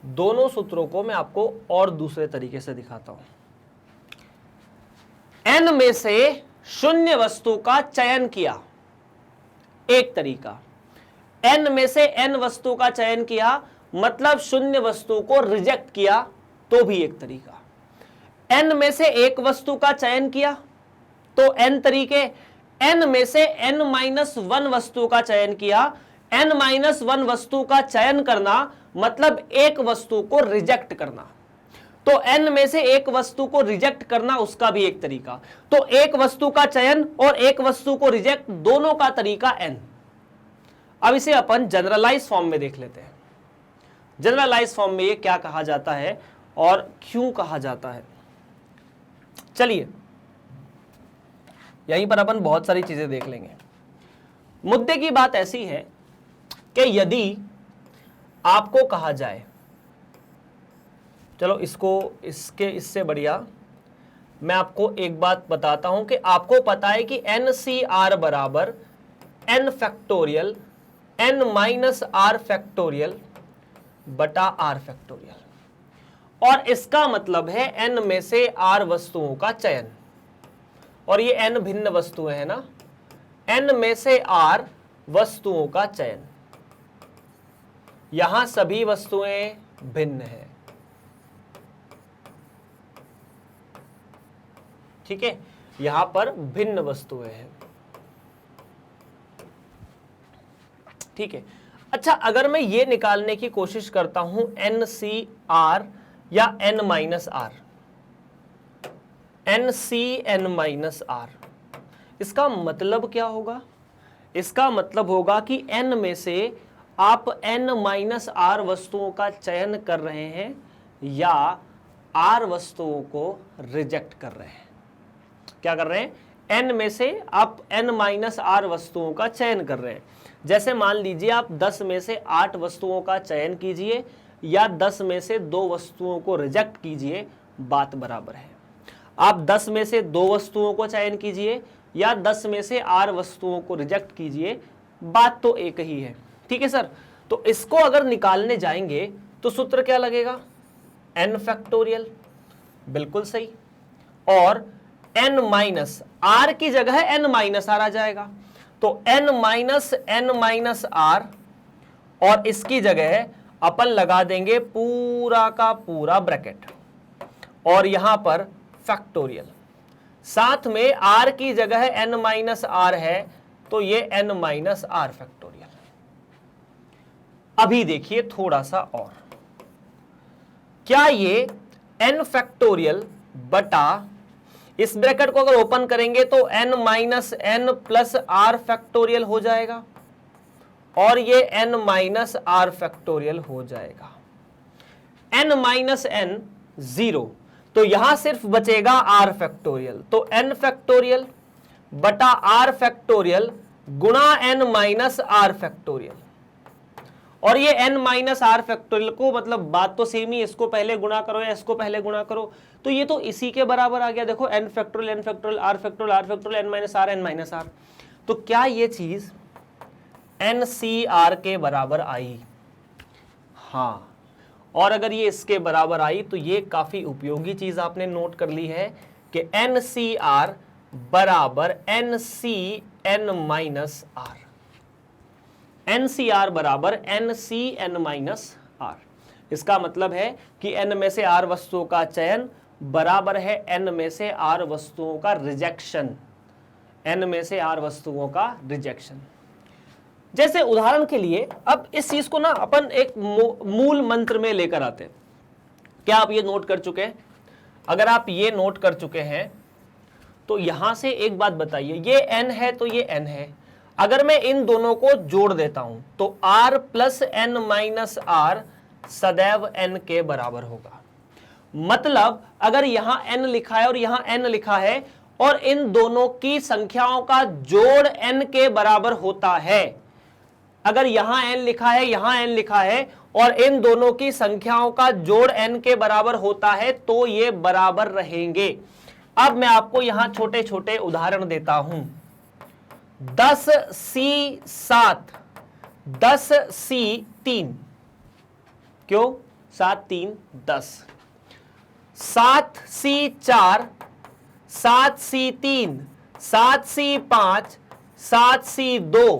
[SPEAKER 1] दोनों सूत्रों को मैं आपको और दूसरे तरीके से दिखाता हूं। n में से 0 वस्तु का चयन किया, एक तरीका। n में से n वस्तु का चयन किया, मतलब 0 वस्तु को रिजेक्ट किया, तो भी एक तरीका। n में से एक वस्तु का चयन किया, तो n तरीके। n में से n-1 वस्तु का चयन किया, n-1 वस्तु का चयन करना मतलब एक वस्तु को रिजेक्ट करना, तो n में से एक वस्तु को रिजेक्ट करना उसका भी एक तरीका। तो एक वस्तु का चयन और एक वस्तु को रिजेक्ट, दोनों का तरीका n। अब इसे अपन जनरलाइज फॉर्म में देख लेते हैं। जनरलाइज फॉर्म में ये क्या कहा जाता है और क्यों कहा जाता है। चलिए यहीं पर अपन बहुत सारी चीजें देख लेंगे। मुद्दे की बात ऐसी है कि यदि आपको कहा जाए, चलो इससे बढ़िया मैं आपको एक बात बताता हूं कि आपको पता है कि NCr बराबर n फैक्टोरियल n-r फैक्टोरियल बटा r फैक्टोरियल, और इसका मतलब है n में से r वस्तुओं का चयन, और ये n भिन्न वस्तुएं हैं ना, n में से r वस्तुओं का चयन। यहां सभी वस्तुएं भिन्न हैं, ठीक है, यहां पर भिन्न वस्तुएं हैं, ठीक है। अच्छा, अगर मैं ये निकालने की कोशिश करता हूं NCr या n-r, NCn-r, इसका मतलब क्या होगा? इसका मतलब होगा कि n में से आप n-r वस्तुओं का चयन कर रहे हैं या r वस्तुओं को रिजेक्ट कर रहे हैं। क्या कर रहे हैं? n में से आप n-r वस्तुओं का चयन कर रहे हैं। जैसे मान लीजिए आप 10 में से 8 वस्तुओं का चयन कीजिए या 10 में से 2 वस्तुओं को रिजेक्ट कीजिए, बात बराबर है। आप 10 में से 2 वस्तुओं को चयन कीजिए या 10 में से 8 वस्तुओं को रिजेक्ट कीजिए, बात तो एक ही है। ठीक है सर, तो इसको अगर निकालने जाएंगे तो सूत्र क्या लगेगा, n फैक्टोरियल, बिल्कुल सही, और n माइनस आर की जगह n माइनस आर आ जाएगा, तो n माइनस आर, और इसकी जगह अपन लगा देंगे पूरा का पूरा ब्रैकेट और यहां पर फैक्टोरियल, साथ में r की जगह n माइनस आर है तो ये n माइनस आर फैक्टोरियल। अभी देखिए थोड़ा सा और, क्या ये n फैक्टोरियल बटा, इस ब्रैकेट को अगर ओपन करेंगे तो n minus n plus r factorial हो जाएगा और ये n माइनस आर फैक्टोरियल हो जाएगा। n माइनस एन 0, तो यहां सिर्फ बचेगा r फैक्टोरियल, तो n फैक्टोरियल बटा r फैक्टोरियल गुणा n माइनस आर फैक्टोरियल, और ये n माइनस आर फैक्टोरियल को, मतलब बात तो सेम ही, इसको पहले गुणा करो या इसको पहले गुणा करो, तो ये तो इसी के बराबर आ गया। देखो n factorial n factorial r factorial r factorial n minus r, तो क्या ये चीज NCR के बराबर आई? हाँ, और अगर ये इसके बराबर आई तो ये काफी उपयोगी चीज आपने नोट कर ली है कि NCR बराबर NCN माइनस आर, NCR बराबर NCN माइनस आर। इसका मतलब है कि n में से r वस्तुओं का चयन बराबर है n में से r वस्तुओं का रिजेक्शन, n में से r वस्तुओं का रिजेक्शन। जैसे उदाहरण के लिए अब इस चीज को ना अपन एक मूल मंत्र में लेकर आते हैं। क्या आप ये नोट कर चुके हैं? अगर आप ये नोट कर चुके हैं तो यहां से एक बात बताइए, ये n है तो ये n है, अगर मैं इन दोनों को जोड़ देता हूं तो r plus n minus r सदैव n के बराबर होगा। मतलब अगर यहां n लिखा है और यहां n लिखा है और इन दोनों की संख्याओं का जोड़ n के बराबर होता है, अगर यहां n लिखा है यहां n लिखा है और इन दोनों की संख्याओं का जोड़ n के बराबर होता है तो ये बराबर रहेंगे। अब मैं आपको यहां छोटे छोटे उदाहरण देता हूं। 10C7 10C3, क्यों 7 3 10, 7C4 7C3 7C5 7C2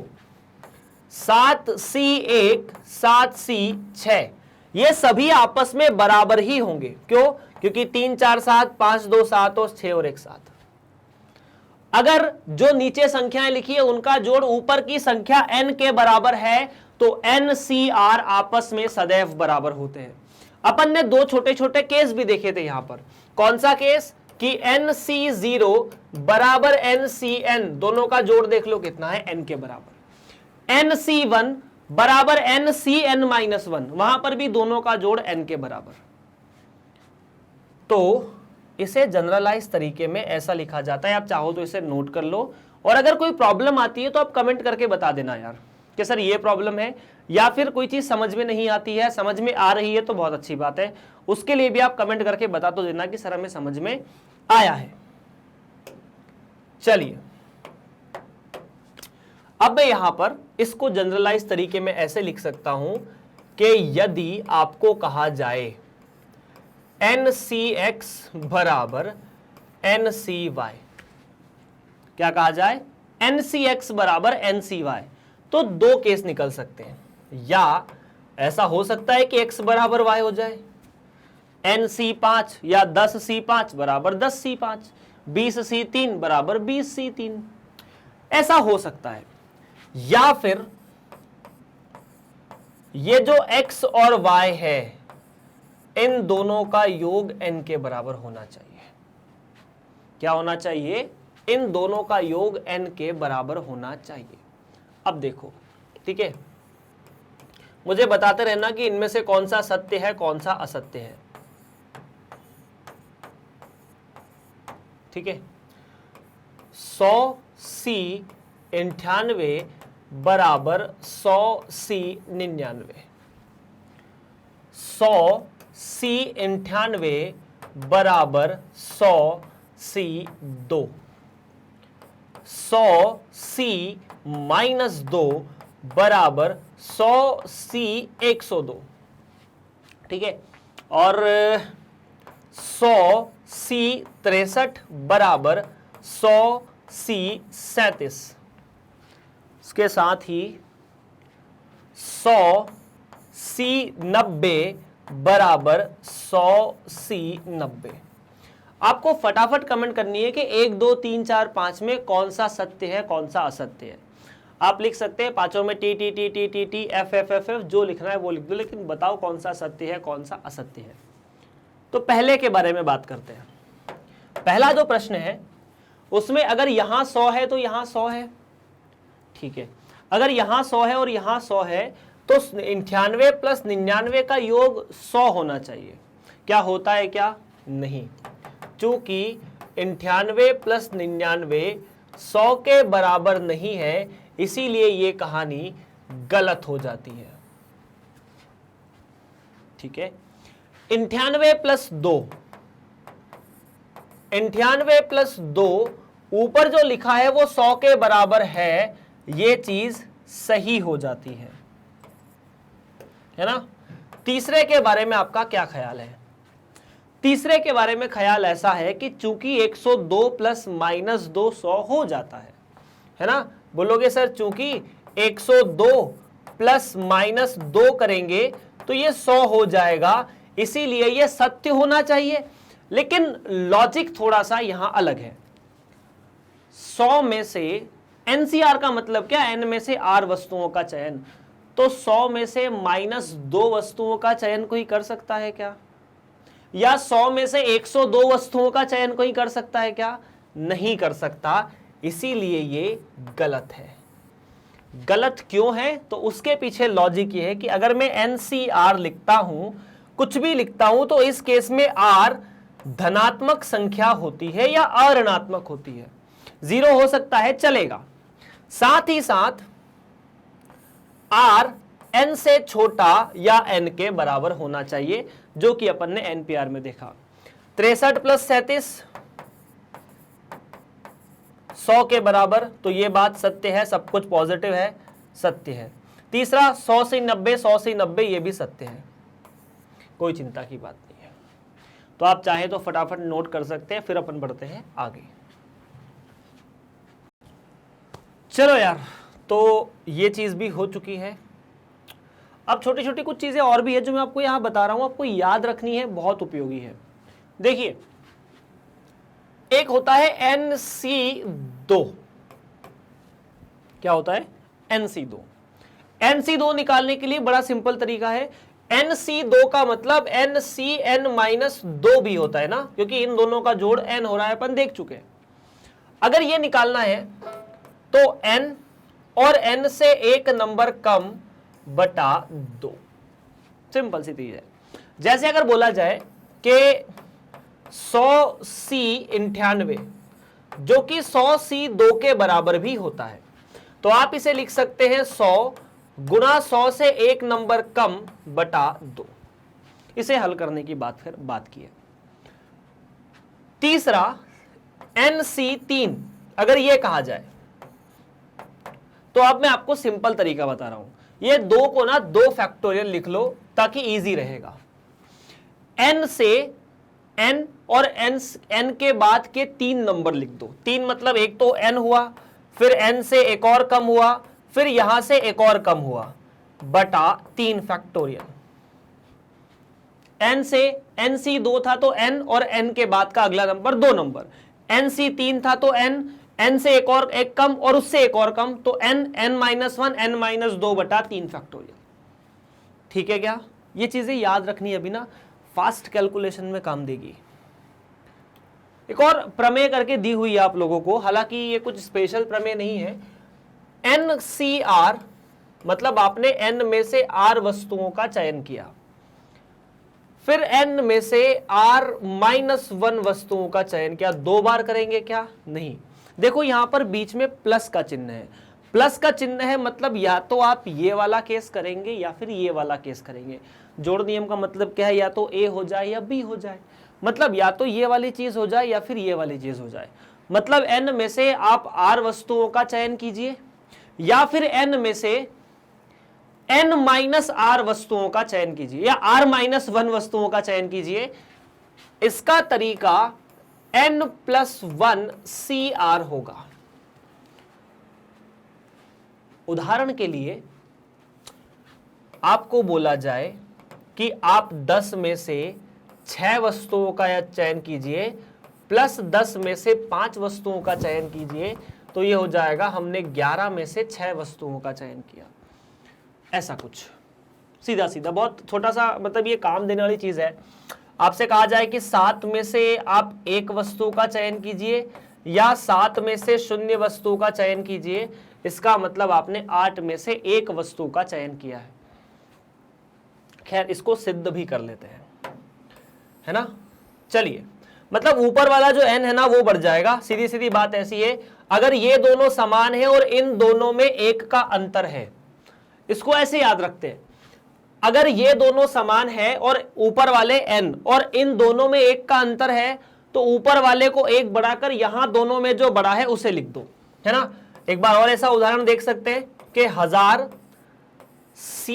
[SPEAKER 1] 7C1 7C6, ये सभी आपस में बराबर ही होंगे। क्यों? क्योंकि 3 4 7 5 2 7 और 6 और 1 7। अगर जो नीचे संख्याएं लिखी है उनका जोड़ ऊपर की संख्या n के बराबर है तो NCR आपस में सदैव बराबर होते हैं। अपन ने दो छोटे छोटे केस भी देखे थे यहां पर। कौन सा केस? कि NC0 बराबर NCN, दोनों का जोड़ देख लो कितना है, n के बराबर। NC1 बराबर NCN माइनस 1, वहां पर भी दोनों का जोड़ n के बराबर। तो इसे जनरलाइज तरीके में ऐसा लिखा जाता है, आप चाहो तो इसे नोट कर लो, और अगर कोई प्रॉब्लम आती है तो आप कमेंट करके बता देना यार कि सर ये प्रॉब्लम है, या फिर कोई चीज समझ में नहीं आती है, समझ में आ रही है तो बहुत अच्छी बात है, उसके लिए भी आप कमेंट करके बता तो देना कि सर हमें समझ में आया है। चलिए अब मैं यहां पर इसको जनरलाइज तरीके में ऐसे लिख सकता हूं कि यदि आपको कहा जाए NCX बराबर NCY, क्या कहा जाए? NCX बराबर NCY, तो दो केस निकल सकते हैं। या ऐसा हो सकता है कि x बराबर y हो जाए, NC5 या 10C5 बराबर 10C5, 20C3 बराबर 20C3, ऐसा हो सकता है। या फिर ये जो x और y है इन दोनों का योग n के बराबर होना चाहिए। क्या होना चाहिए? इन दोनों का योग n के बराबर होना चाहिए। अब देखो, ठीक है, मुझे बताते रहना कि इनमें से कौन सा सत्य है कौन सा असत्य है। ठीक है, 100C 98 बराबर 100C 99, 100C 98 बराबर 100C 2, 100C माइनस 2 बराबर 100C 102, ठीक है। और 100C 63 बराबर 100C 37, इसके साथ ही 100C 90 बराबर 100C 90। आपको फटाफट कमेंट करनी है कि 1 2 3 4 5 में कौन सा सत्य है कौन सा असत्य है। आप लिख सकते हैं पांचों में T T T T T T F F F F, जो लिखना है वो लिख दो, लेकिन बताओ कौन सा सत्य है कौन सा असत्य है। तो पहले के बारे में बात करते हैं। पहला जो प्रश्न है उसमें अगर यहां 100 है तो यहां 100 है, ठीक है। अगर यहां 100 है और यहां 100 है तो 98 प्लस 99 का योग 100 होना चाहिए। क्या होता है? क्या नहीं, चूंकि 98 प्लस 99 100 के बराबर नहीं है, इसीलिए ये कहानी गलत हो जाती है, ठीक है। 98 प्लस 2, 98 प्लस 2 ऊपर जो लिखा है वो 100 के बराबर है, ये चीज सही हो जाती है ना। तीसरे के बारे में आपका क्या ख्याल है? तीसरे के बारे में ख्याल ऐसा है कि चूंकि 102 प्लस माइनस 2 100 हो जाता है ना। बोलोगे सर चूंकि 102 प्लस माइनस 2 करेंगे तो ये 100 हो जाएगा, इसीलिए ये सत्य होना चाहिए। लेकिन लॉजिक थोड़ा सा यहां अलग है। 100 में से एनसीआर का मतलब क्या? एन में से आर वस्तुओं का चयन, तो 100 में से माइनस 2 वस्तुओं का चयन कोई कर सकता है क्या? या 100 में से 102 वस्तुओं का चयन कोई कर सकता है क्या? नहीं कर सकता, इसीलिए ये गलत है। गलत क्यों है? तो उसके पीछे लॉजिक ये है कि अगर मैं एनसीआर लिखता हूं, कुछ भी लिखता हूं, तो इस केस में आर धनात्मक संख्या होती है या अऋणात्मक होती है। 0 हो सकता है, चलेगा। साथ ही साथ आर एन से छोटा या एन के बराबर होना चाहिए, जो कि अपन ने एनपीआर में देखा। 63 प्लस 37 100 के बराबर, तो ये बात सत्य है, सब कुछ पॉजिटिव है, सत्य है। तीसरा 100 से 90, 100 से 90 ये भी सत्य है, कोई चिंता की बात नहीं है। तो आप चाहे तो फटाफट नोट कर सकते हैं, फिर अपन बढ़ते हैं आगे। चलो यार, तो ये चीज भी हो चुकी है। अब छोटी छोटी कुछ चीजें और भी है जो मैं आपको यहां बता रहा हूं, आपको याद रखनी है, बहुत उपयोगी है। देखिए, एक होता है NC2। क्या होता है? NC2। NC2 निकालने के लिए बड़ा सिंपल तरीका है। NC2 का मतलब NCN-2 भी होता है ना, क्योंकि इन दोनों का जोड़ N हो रहा है, अपन देख चुके हैं। अगर ये निकालना है तो N और N से एक नंबर कम बटा 2, सिंपल सी चीज है। जैसे अगर बोला जाए कि 100C 98 जो कि 100C 2 के बराबर भी होता है, तो आप इसे लिख सकते हैं 100 गुना 100 से एक नंबर कम बटा 2। इसे हल करने की बात की है। तीसरा NC3 अगर ये कहा जाए, तो अब मैं आपको सिंपल तरीका बता रहा हूं। ये 2 को ना 2 फैक्टोरियल लिख लो ताकि इजी रहेगा। N से N और N के बाद के 3 नंबर लिख दो। 3 मतलब एक तो N हुआ, फिर N से एक और कम हुआ, फिर यहां से एक और कम हुआ, बटा 3 फैक्टोरियल। N से NC2 था तो N और N के बाद का अगला नंबर 2 नंबर। NC3 था तो N से एक और एक कम और उससे एक और कम, तो N-1 N-2 बटा 3 फैक्टोरियल। ठीक है क्या? ये चीजें याद रखनी अभी ना, फास्ट कैलकुलेशन में काम देगी। एक और प्रमेय करके दी हुई है आप लोगों को, हालांकि ये कुछ स्पेशल प्रमेय नहीं है। NCR मतलब आपने N में से R वस्तुओं का चयन किया, फिर N में से R-1 वस्तुओं का चयन किया। 2 बार करेंगे क्या? नहीं। देखो यहां पर बीच में प्लस का चिन्ह है, प्लस का चिन्ह है मतलब या तो आप ये वाला केस करेंगे या फिर ये वाला केस करेंगे। जोड़ नियम का मतलब क्या है, या तो ए हो जाए या बी हो जाए, मतलब या तो ये वाली चीज हो जाए या फिर ये वाली चीज हो जाए। मतलब n में से आप r वस्तुओं का चयन कीजिए या फिर n में से n माइनस r वस्तुओं का चयन कीजिए या r माइनस 1 वस्तुओं का चयन कीजिए। इसका तरीका n+1 CR होगा। उदाहरण के लिए आपको बोला जाए कि आप 10 में से 6 वस्तुओं का चयन कीजिए प्लस 10 में से 5 वस्तुओं का चयन कीजिए, तो ये हो जाएगा हमने 11 में से 6 वस्तुओं का चयन किया। ऐसा कुछ सीधा सीधा, बहुत छोटा सा, मतलब ये काम देने वाली चीज है। आपसे कहा जाए कि 7 में से आप 1 वस्तु का चयन कीजिए या 7 में से 0 वस्तु का चयन कीजिए, इसका मतलब आपने 8 में से 1 वस्तु का चयन किया है। खैर इसको सिद्ध भी कर लेते हैं, है ना। चलिए, मतलब ऊपर वाला जो n है ना वो बढ़ जाएगा। सीधी सीधी बात ऐसी है, अगर ये दोनों समान है और इन दोनों में 1 का अंतर है, इसको ऐसे याद रखते हैं, अगर ये दोनों समान है और ऊपर वाले n और इन दोनों में 1 का अंतर है, तो ऊपर वाले को 1 बढ़ाकर यहां दोनों में जो बड़ा है उसे लिख दो, है ना। एक बार और ऐसा उदाहरण देख सकते हैं कि 1000 C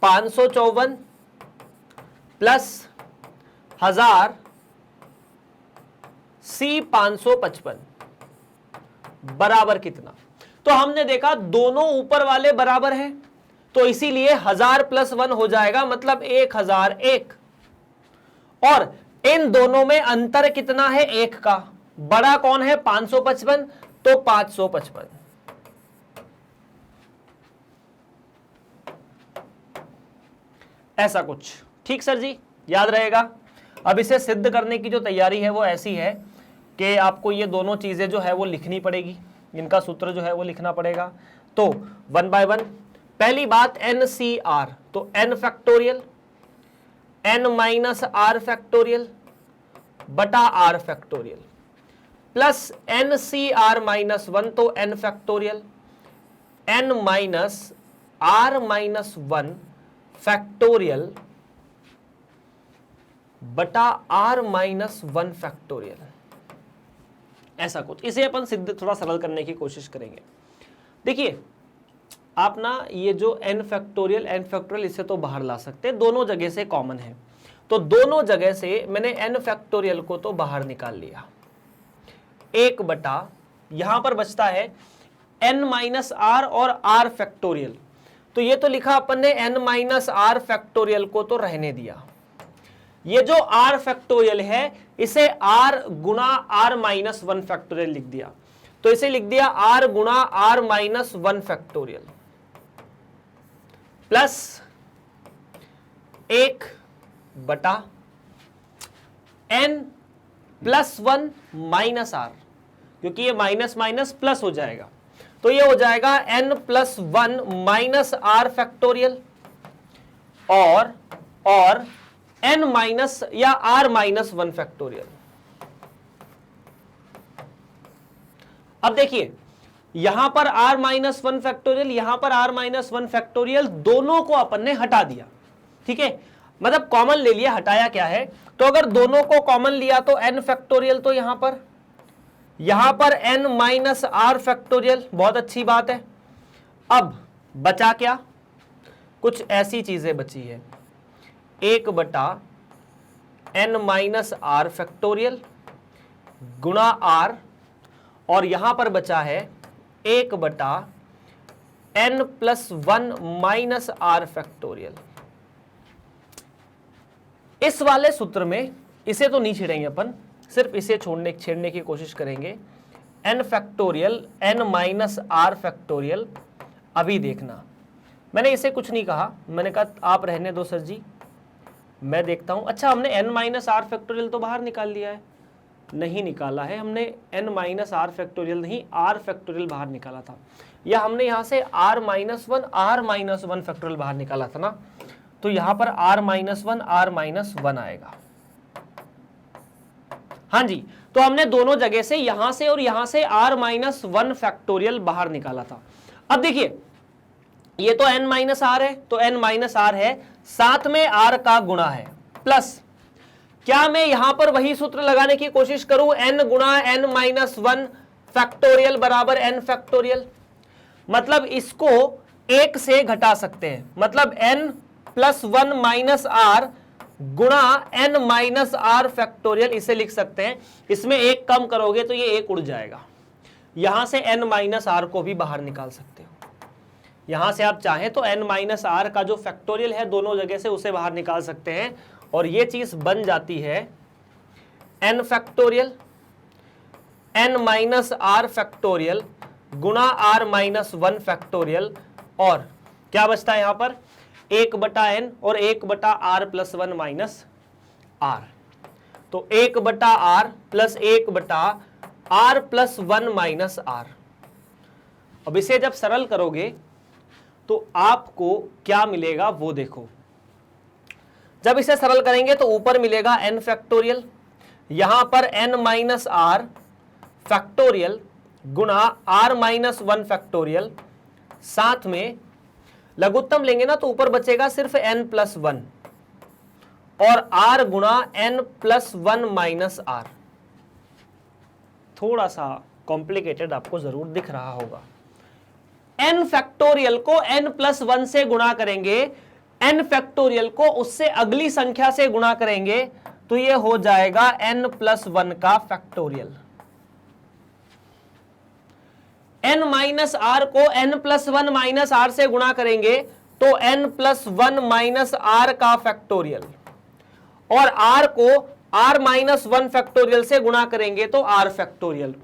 [SPEAKER 1] 554 प्लस 1000 C 555 बराबर कितना। तो हमने देखा दोनों ऊपर वाले बराबर हैं, तो इसीलिए 1000 + 1 हो जाएगा, मतलब 1001। और इन दोनों में अंतर कितना है, 1 का। बड़ा कौन है, 555, तो 555। ऐसा कुछ, ठीक सर जी, याद रहेगा। अब इसे सिद्ध करने की जो तैयारी है वो ऐसी है कि आपको ये दोनों चीजें जो है वो लिखनी पड़ेगी, इनका सूत्र जो है वो लिखना पड़ेगा। तो 1 बाय 1, पहली बात NCR, तो n factorial n minus r factorial बटा r factorial plus NCR minus 1, तो n factorial n minus r minus 1 factorial बटा r माइनस 1 फैक्टोरियल। ऐसा कुछ, इसे अपन सिद्ध थोड़ा सरल करने की कोशिश करेंगे। देखिए आप ना ये जो n फैक्टोरियल इसे तो बाहर ला सकते हैं, दोनों जगह से कॉमन है, तो दोनों जगह से मैंने n फैक्टोरियल को तो बाहर निकाल लिया। 1 बटा यहां पर बचता है n माइनस r और r फैक्टोरियल, तो ये तो लिखा अपन ने n माइनस r फैक्टोरियल को तो रहने दिया। ये जो r फैक्टोरियल है इसे r गुणा r माइनस 1 फैक्टोरियल लिख दिया, तो इसे लिख दिया r गुणा r माइनस 1 फैक्टोरियल प्लस 1 बटा n प्लस 1 माइनस r, क्योंकि ये माइनस माइनस प्लस हो जाएगा, तो ये हो जाएगा n plus 1 minus r factorial और n माइनस या r माइनस 1 फैक्टोरियल। अब देखिए यहां पर r माइनस 1 फैक्टोरियल, यहां पर r माइनस 1 फैक्टोरियल, दोनों को अपन ने हटा दिया, ठीक है, मतलब कॉमन ले लिया। हटाया क्या है, तो अगर दोनों को कॉमन लिया तो n फैक्टोरियल, तो यहां पर n माइनस r फैक्टोरियल, बहुत अच्छी बात है। अब बचा क्या, कुछ ऐसी चीजें बची है, 1 बटा n माइनस r फैक्टोरियल गुणा r, और यहां पर बचा है 1 बटा n plus 1 minus r factorial. इस वाले सूत्र में इसे तो नहीं छेड़ेंगे अपन, सिर्फ इसे छेड़ने की कोशिश करेंगे। n factorial n minus r factorial, अभी देखना मैंने इसे कुछ नहीं कहा, मैंने कहा आप रहने दो सर जी, मैं देखता हूं। अच्छा हमने n माइनस r फैक्टोरियल तो बाहर निकाल लिया है, नहीं निकाला है हमने n माइनस r फैक्टोरियल, नहीं r फैक्टोरियल बाहर निकाला था, या हमने यहां से r माइनस 1 फैक्टोरियल बाहर निकाला था ना, तो यहां पर r माइनस 1 आएगा। हाँ जी, तो हमने दोनों जगह से, यहां से और यहां से r माइनस 1 फैक्टोरियल बाहर निकाला था। अब देखिए ये तो n माइनस आर है, तो n माइनस आर है, साथ में r का गुणा है, प्लस क्या मैं यहां पर वही सूत्र लगाने की कोशिश करूं, n गुणा n माइनस वन फैक्टोरियल बराबर n फैक्टोरियल, मतलब इसको एक से घटा सकते हैं, मतलब n plus one minus r गुणा n माइनस आर फैक्टोरियल, इसे लिख सकते हैं। इसमें एक कम करोगे तो ये एक उड़ जाएगा, यहां से n माइनस आर को भी बाहर निकाल सकते हो। यहां से आप चाहें तो n माइनस आर का जो फैक्टोरियल है दोनों जगह से उसे बाहर निकाल सकते हैं, और ये चीज बन जाती है n factorial n minus r factorial गुणा r माइनस वन फैक्टोरियल, और क्या बचता है यहां पर 1/n और 1/r plus one minus r, तो 1/r plus 1/r plus one minus r। अब इसे जब सरल करोगे तो आपको क्या मिलेगा वो देखो, जब इसे सरल करेंगे तो ऊपर मिलेगा n फैक्टोरियल, यहां पर n माइनस आर फैक्टोरियल गुणा r माइनस वन फैक्टोरियल, साथ में लघुत्तम लेंगे ना तो ऊपर बचेगा सिर्फ n प्लस वन और r गुणा n plus one minus r। थोड़ा सा कॉम्प्लिकेटेड आपको जरूर दिख रहा होगा। n फैक्टोरियल को n प्लस वन से गुणा करेंगे, n फैक्टोरियल को उससे अगली संख्या से गुणा करेंगे, तो ये हो जाएगा n प्लस वन का फैक्टोरियल। n माइनस आर को n plus one minus r से गुणा करेंगे तो n plus one minus r का फैक्टोरियल, और r को r माइनस वन फैक्टोरियल से गुणा करेंगे तो r फैक्टोरियल।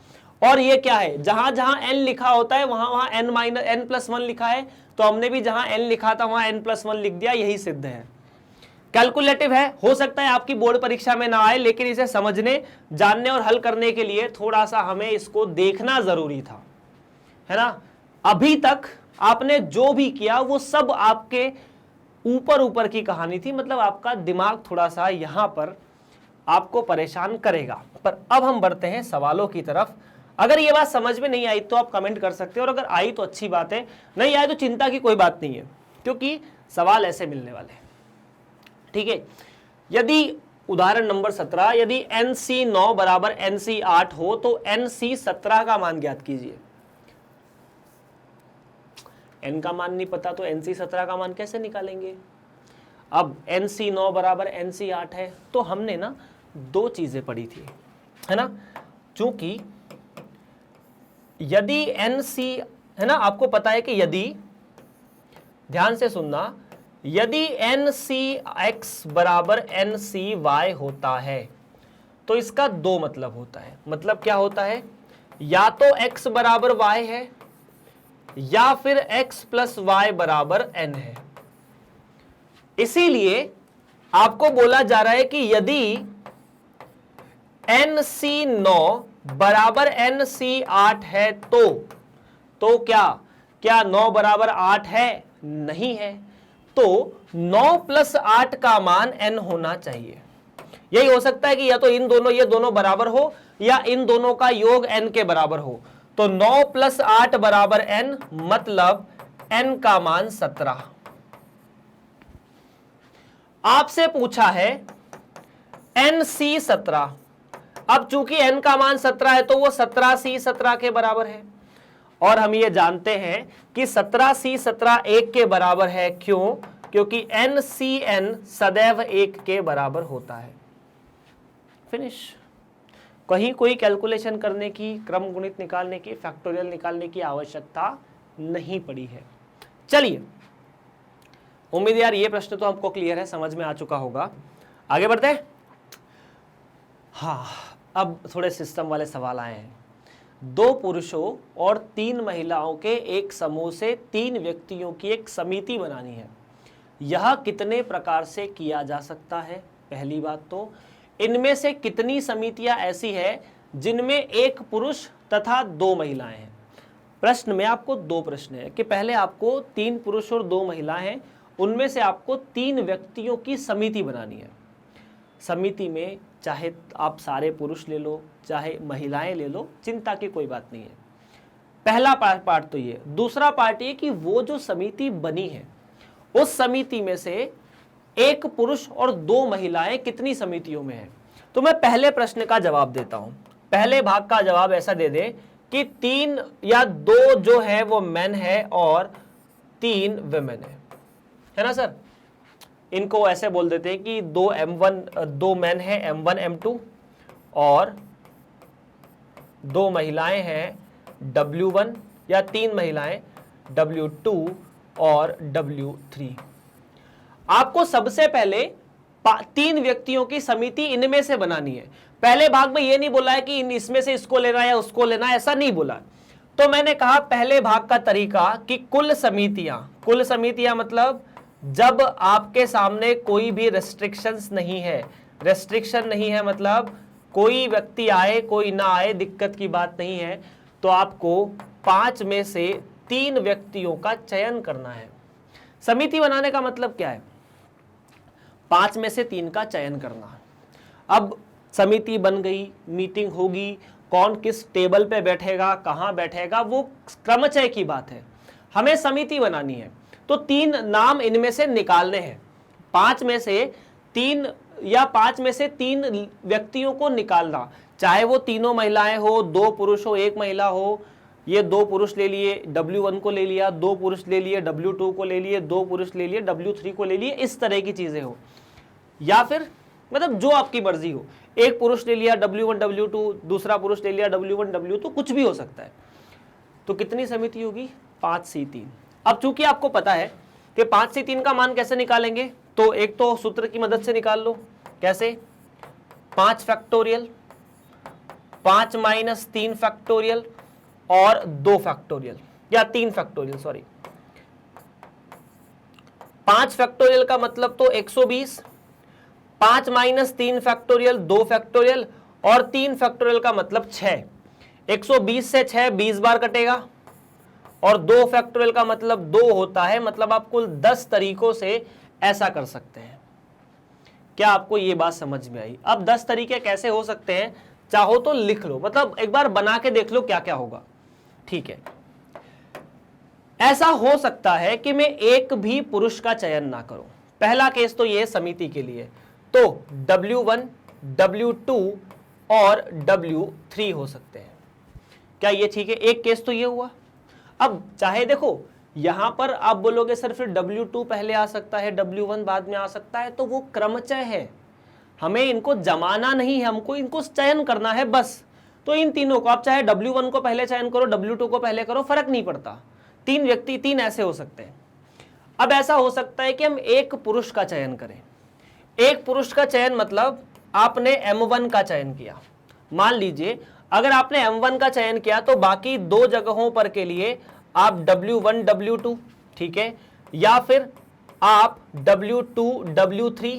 [SPEAKER 1] और ये क्या है, जहां जहां n लिखा होता है वहां वहां n minus n plus one लिखा है, तो हमने भी जहां n लिखा था वहां n प्लस वन लिख दिया, यही सिद्ध है। कैलकुलेटिव है, हो सकता है आपकी बोर्ड परीक्षा में ना आए, लेकिन इसे समझने, जानने और हल करने के लिए थोड़ा सा हमें इसको देखना जरूरी था, है ना। अभी तक आपने जो भी किया वो सब आपके ऊपर ऊपर की कहानी थी, मतलब आपका दिमाग थोड़ा सा यहां पर आपको परेशान करेगा। पर अब हम बढ़ते हैं सवालों की तरफ। अगर ये बात समझ में नहीं आई तो आप कमेंट कर सकते हो, और अगर आई तो अच्छी बात है, नहीं आई तो चिंता की कोई बात नहीं है, क्योंकि सवाल ऐसे मिलने वाले हैं। ठीक है, यदि उदाहरण नंबर 17, यदि NC9 बराबर NC8 हो तो NC17 का मान ज्ञात कीजिए। n का मान नहीं पता तो NC17 का मान कैसे निकालेंगे। अब NC9 बराबर NC8 है, तो हमने ना दो चीजें पढ़ी थी, है ना। चूंकि यदि NC, है ना, आपको पता है कि यदि, ध्यान से सुनना, यदि NCX बराबर NCY होता है तो इसका दो मतलब होता है। मतलब क्या होता है, या तो x बराबर y है या फिर x प्लस वाई बराबर n है। इसीलिए आपको बोला जा रहा है कि यदि NC9 बराबर NC8 है तो क्या 9 बराबर 8 है? नहीं है। तो 9 प्लस 8 का मान n होना चाहिए। यही हो सकता है कि या तो ये दोनों बराबर हो या इन दोनों का योग n के बराबर हो। तो 9 प्लस 8 बराबर n, मतलब n का मान 17। आपसे पूछा है NC17। अब चूंकि n का मान 17 है तो वो 17C17 के बराबर है, और हम ये जानते हैं कि 17C17 1 के बराबर है। क्यों? क्योंकि NCN सदैव 1 के बराबर होता है। फिनिश। कहीं कोई कैलकुलेशन करने की, क्रम गुणित निकालने की, फैक्टोरियल निकालने की आवश्यकता नहीं पड़ी है। चलिए, उम्मीद यार ये प्रश्न तो आपको क्लियर है, समझ में आ चुका होगा। आगे बढ़ते हैं। हाँ, अब थोड़े सिस्टम वाले सवाल आए हैं। 2 पुरुषों और 3 महिलाओं के एक समूह से 3 व्यक्तियों की एक समिति बनानी है। यह कितने प्रकार से किया जा सकता है? पहली बात तो इनमें से कितनी समितियां ऐसी है जिनमें एक पुरुष तथा 2 महिलाएं हैं? प्रश्न में आपको 2 प्रश्न है कि पहले आपको 3 पुरुष और 2 महिलाएं हैं, उनमें से आपको 3 व्यक्तियों की समिति बनानी है। समिति में चाहे आप सारे पुरुष ले लो, चाहे महिलाएं ले लो, चिंता की कोई बात नहीं है। पहला पार्ट तो ये। दूसरा पार्ट ये कि वो जो समिति बनी है उस समिति में से एक पुरुष और 2 महिलाएं कितनी समितियों में है। तो मैं पहले प्रश्न का जवाब देता हूं। पहले भाग का जवाब ऐसा दे दे कि 3 या 2 जो है वो मेन है और 3 विमेन है ना सर। इनको ऐसे बोल देते हैं कि 2 मेन है M1 M2 और 2 महिलाएं हैं W1 या 3 महिलाएं W2 और W3। आपको सबसे पहले 3 व्यक्तियों की समिति इनमें से बनानी है। पहले भाग में यह नहीं बोला है कि इसमें से इसको लेना है या उसको लेना है, ऐसा नहीं बोला। तो मैंने कहा पहले भाग का तरीका कि कुल समितियां मतलब जब आपके सामने कोई भी रेस्ट्रिक्शंस नहीं है, रेस्ट्रिक्शन नहीं है मतलब कोई व्यक्ति आए कोई ना आए दिक्कत की बात नहीं है, तो आपको 5 में से 3 व्यक्तियों का चयन करना है। समिति बनाने का मतलब क्या है? 5 में से 3 का चयन करना। अब समिति बन गई, मीटिंग होगी, कौन किस टेबल पे बैठेगा, कहां बैठेगा, वो क्रमचय की बात है। हमें समिति बनानी है तो 3 नाम इनमें से निकालने हैं। 5 में से 3 या 5 में से 3 व्यक्तियों को निकालना, चाहे वो तीनों महिलाएं हो, 2 पुरुष हो, 1 महिला हो। ये 2 पुरुष ले लिए, W1 को ले लिया, 2 पुरुष ले लिए, W2 को ले लिए, 2 पुरुष ले लिए, W3 को ले लिए, इस तरह की चीजें हो। या फिर मतलब जो आपकी मर्जी हो, 1 पुरुष ले लिया W1 W2, दूसरा पुरुष ले लिया W1 W2, कुछ भी हो सकता है। तो कितनी समिति होगी? 5C3। अब चूंकि आपको पता है कि 5C3 का मान कैसे निकालेंगे, तो एक तो सूत्र की मदद से निकाल लो। कैसे? 5 फैक्टोरियल, 5 माइनस 3 फैक्टोरियल और 2 फैक्टोरियल या 3 फैक्टोरियल, सॉरी। 5 फैक्टोरियल का मतलब तो 120, 5 माइनस 3 फैक्टोरियल 2 फैक्टोरियल और 3 फैक्टोरियल का मतलब 6। 120 से 6 20 बार कटेगा और 2 फैक्टोरियल का मतलब 2 होता है, मतलब आप कुल 10 तरीकों से ऐसा कर सकते हैं। क्या आपको ये बात समझ में आई? अब 10 तरीके कैसे हो सकते हैं, चाहो तो लिख लो, मतलब एक बार बना के देख लो क्या क्या होगा। ठीक है, ऐसा हो सकता है कि मैं एक भी पुरुष का चयन ना करूं। पहला केस तो ये समिति के लिए, तो W1, W2 और W3 हो सकते हैं। क्या ये ठीक है? एक केस तो ये हुआ। अब चाहे देखो यहां पर आप बोलोगे सर फिर W2 पहले आ सकता है, W1 बाद में आ सकता है, तो वो क्रमचय है, हमें इनको जमाना नहीं है, हमको इनको चयन करना है बस। तो इन तीनों को आप चाहे W1 को पहले चयन करो, W2 को पहले करो, फर्क नहीं पड़ता। 3 व्यक्ति 3 ऐसे हो सकते हैं। अब ऐसा हो सकता है कि हम एक पुरुष का चयन करें। एक पुरुष का चयन मतलब आपने M1 का चयन किया। मान लीजिए अगर आपने M1 का चयन किया तो बाकी 2 जगहों पर के लिए आप W1 W2, ठीक है, या फिर आप W2 W3,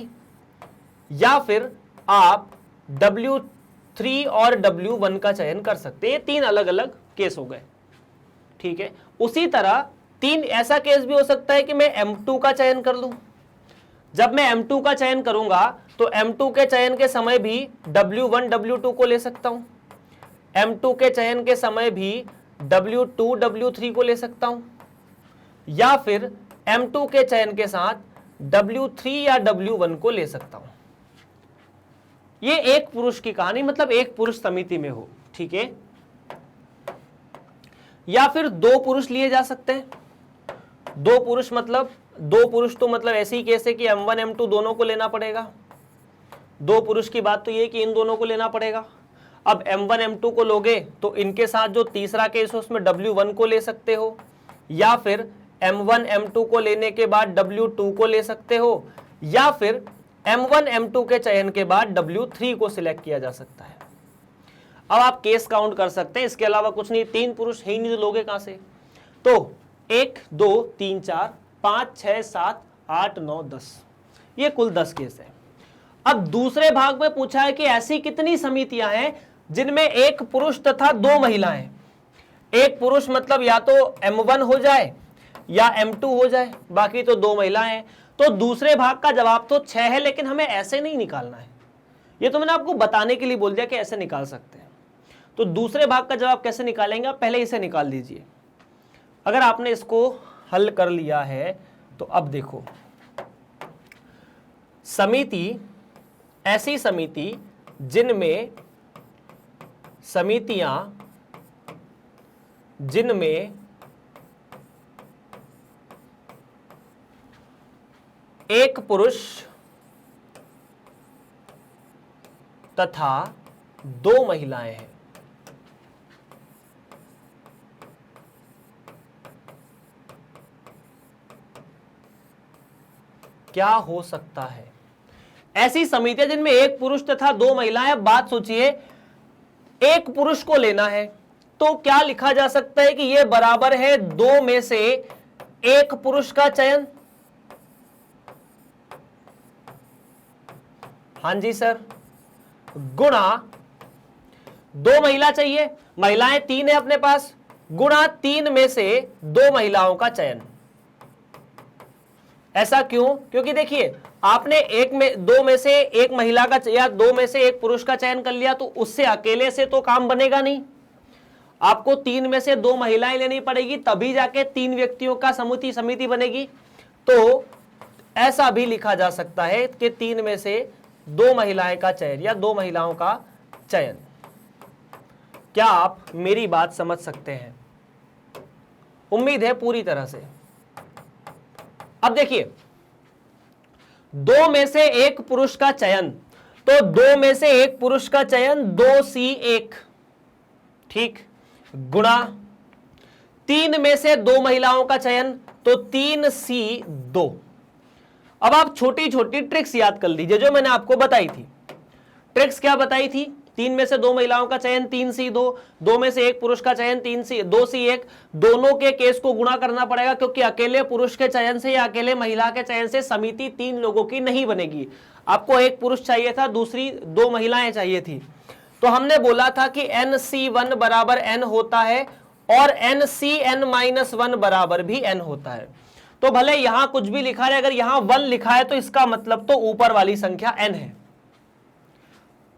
[SPEAKER 1] या फिर आप W3 और W1 का चयन कर सकते हैं। 3 अलग अलग केस हो गए, ठीक है। उसी तरह 3 ऐसा केस भी हो सकता है कि मैं M2 का चयन कर लूं। जब मैं M2 का चयन करूंगा तो M2 के चयन के समय भी W1 W2 को ले सकता हूं, M2 के चयन के समय भी W2 W3 को ले सकता हूं, या फिर M2 के चयन के साथ W3 या W1 को ले सकता हूं। ये एक पुरुष की कहानी, मतलब एक पुरुष समिति में हो, ठीक है। या फिर 2 पुरुष लिए जा सकते हैं। 2 पुरुष मतलब 2 पुरुष तो मतलब ऐसे ही केस है कि M1 M2 दोनों को लेना पड़ेगा। 2 पुरुष की बात तो ये कि इन दोनों को लेना पड़ेगा। अब M1 M2 को लोगे तो इनके साथ जो तीसरा केस हो उसमें W1 को ले सकते हो, या फिर M1 M2 को लेने के बाद W2 को ले सकते हो, या फिर M1 M2 के चयन के बाद W3 को सिलेक्ट किया जा सकता है। अब आप केस काउंट कर सकते हैं, इसके अलावा कुछ नहीं। 3 पुरुष है ही नहीं तो लोगे कहां से? तो 1 2 3 4 5 6 7 8 9 10, ये कुल 10 केस है। अब दूसरे भाग में पूछा है कि ऐसी कितनी समितियां हैं जिनमें एक पुरुष तथा 2 महिलाएं। एक पुरुष मतलब या तो M1 हो जाए या M2 हो जाए, बाकी तो 2 महिलाएं हैं। तो दूसरे भाग का जवाब तो 6 है, लेकिन हमें ऐसे नहीं निकालना है। ये तो मैंने आपको बताने के लिए बोल दिया कि ऐसे निकाल सकते हैं। तो दूसरे भाग का जवाब कैसे निकालेंगे, आप पहले इसे निकाल लीजिए। अगर आपने इसको हल कर लिया है तो अब देखो, समिति, ऐसी समिति जिनमें एक पुरुष तथा 2 महिलाएं हैं। क्या हो सकता है? ऐसी समितियां जिनमें एक पुरुष तथा 2 महिलाएं। अब बात सोचिए, एक पुरुष को लेना है तो क्या लिखा जा सकता है कि यह बराबर है 2 में से एक पुरुष का चयन। हां जी सर, गुणा 2 महिला चाहिए, महिलाएं 3 है अपने पास, गुणा 3 में से 2 महिलाओं का चयन। ऐसा क्यों? क्योंकि देखिए, आपने 2 में से एक महिला का या 2 में से एक पुरुष का चयन कर लिया तो उससे अकेले से तो काम बनेगा नहीं, आपको 3 में से 2 महिलाएं लेनी पड़ेगी, तभी जाके 3 व्यक्तियों का समिति बनेगी। तो ऐसा भी लिखा जा सकता है कि 3 में से 2 महिलाएं का चयन या 2 महिलाओं का चयन। क्या आप मेरी बात समझ सकते हैं? उम्मीद है पूरी तरह से। अब देखिए, 2 में से एक पुरुष का चयन, तो 2 में से एक पुरुष का चयन 2C1, ठीक, गुणा 3 में से 2 महिलाओं का चयन तो 3C2। अब आप छोटी छोटी ट्रिक्स याद कर लीजिए जो मैंने आपको बताई थी। ट्रिक्स क्या बताई थी? 3 में से 2 महिलाओं का चयन 3C2, 2 में से एक पुरुष का चयन 2C1। दोनों के केस को गुणा करना पड़ेगा क्योंकि अकेले पुरुष के चयन से या अकेले महिला के चयन से समिति 3 लोगों की नहीं बनेगी। आपको एक पुरुष चाहिए था, दूसरी 2 महिलाएं चाहिए थी। तो हमने बोला था कि NC1 बराबर n होता है और NCn-1 बराबर भी n होता है। तो भले यहां कुछ भी लिखा है, अगर यहां 1 लिखा है तो इसका मतलब तो ऊपर वाली संख्या n है।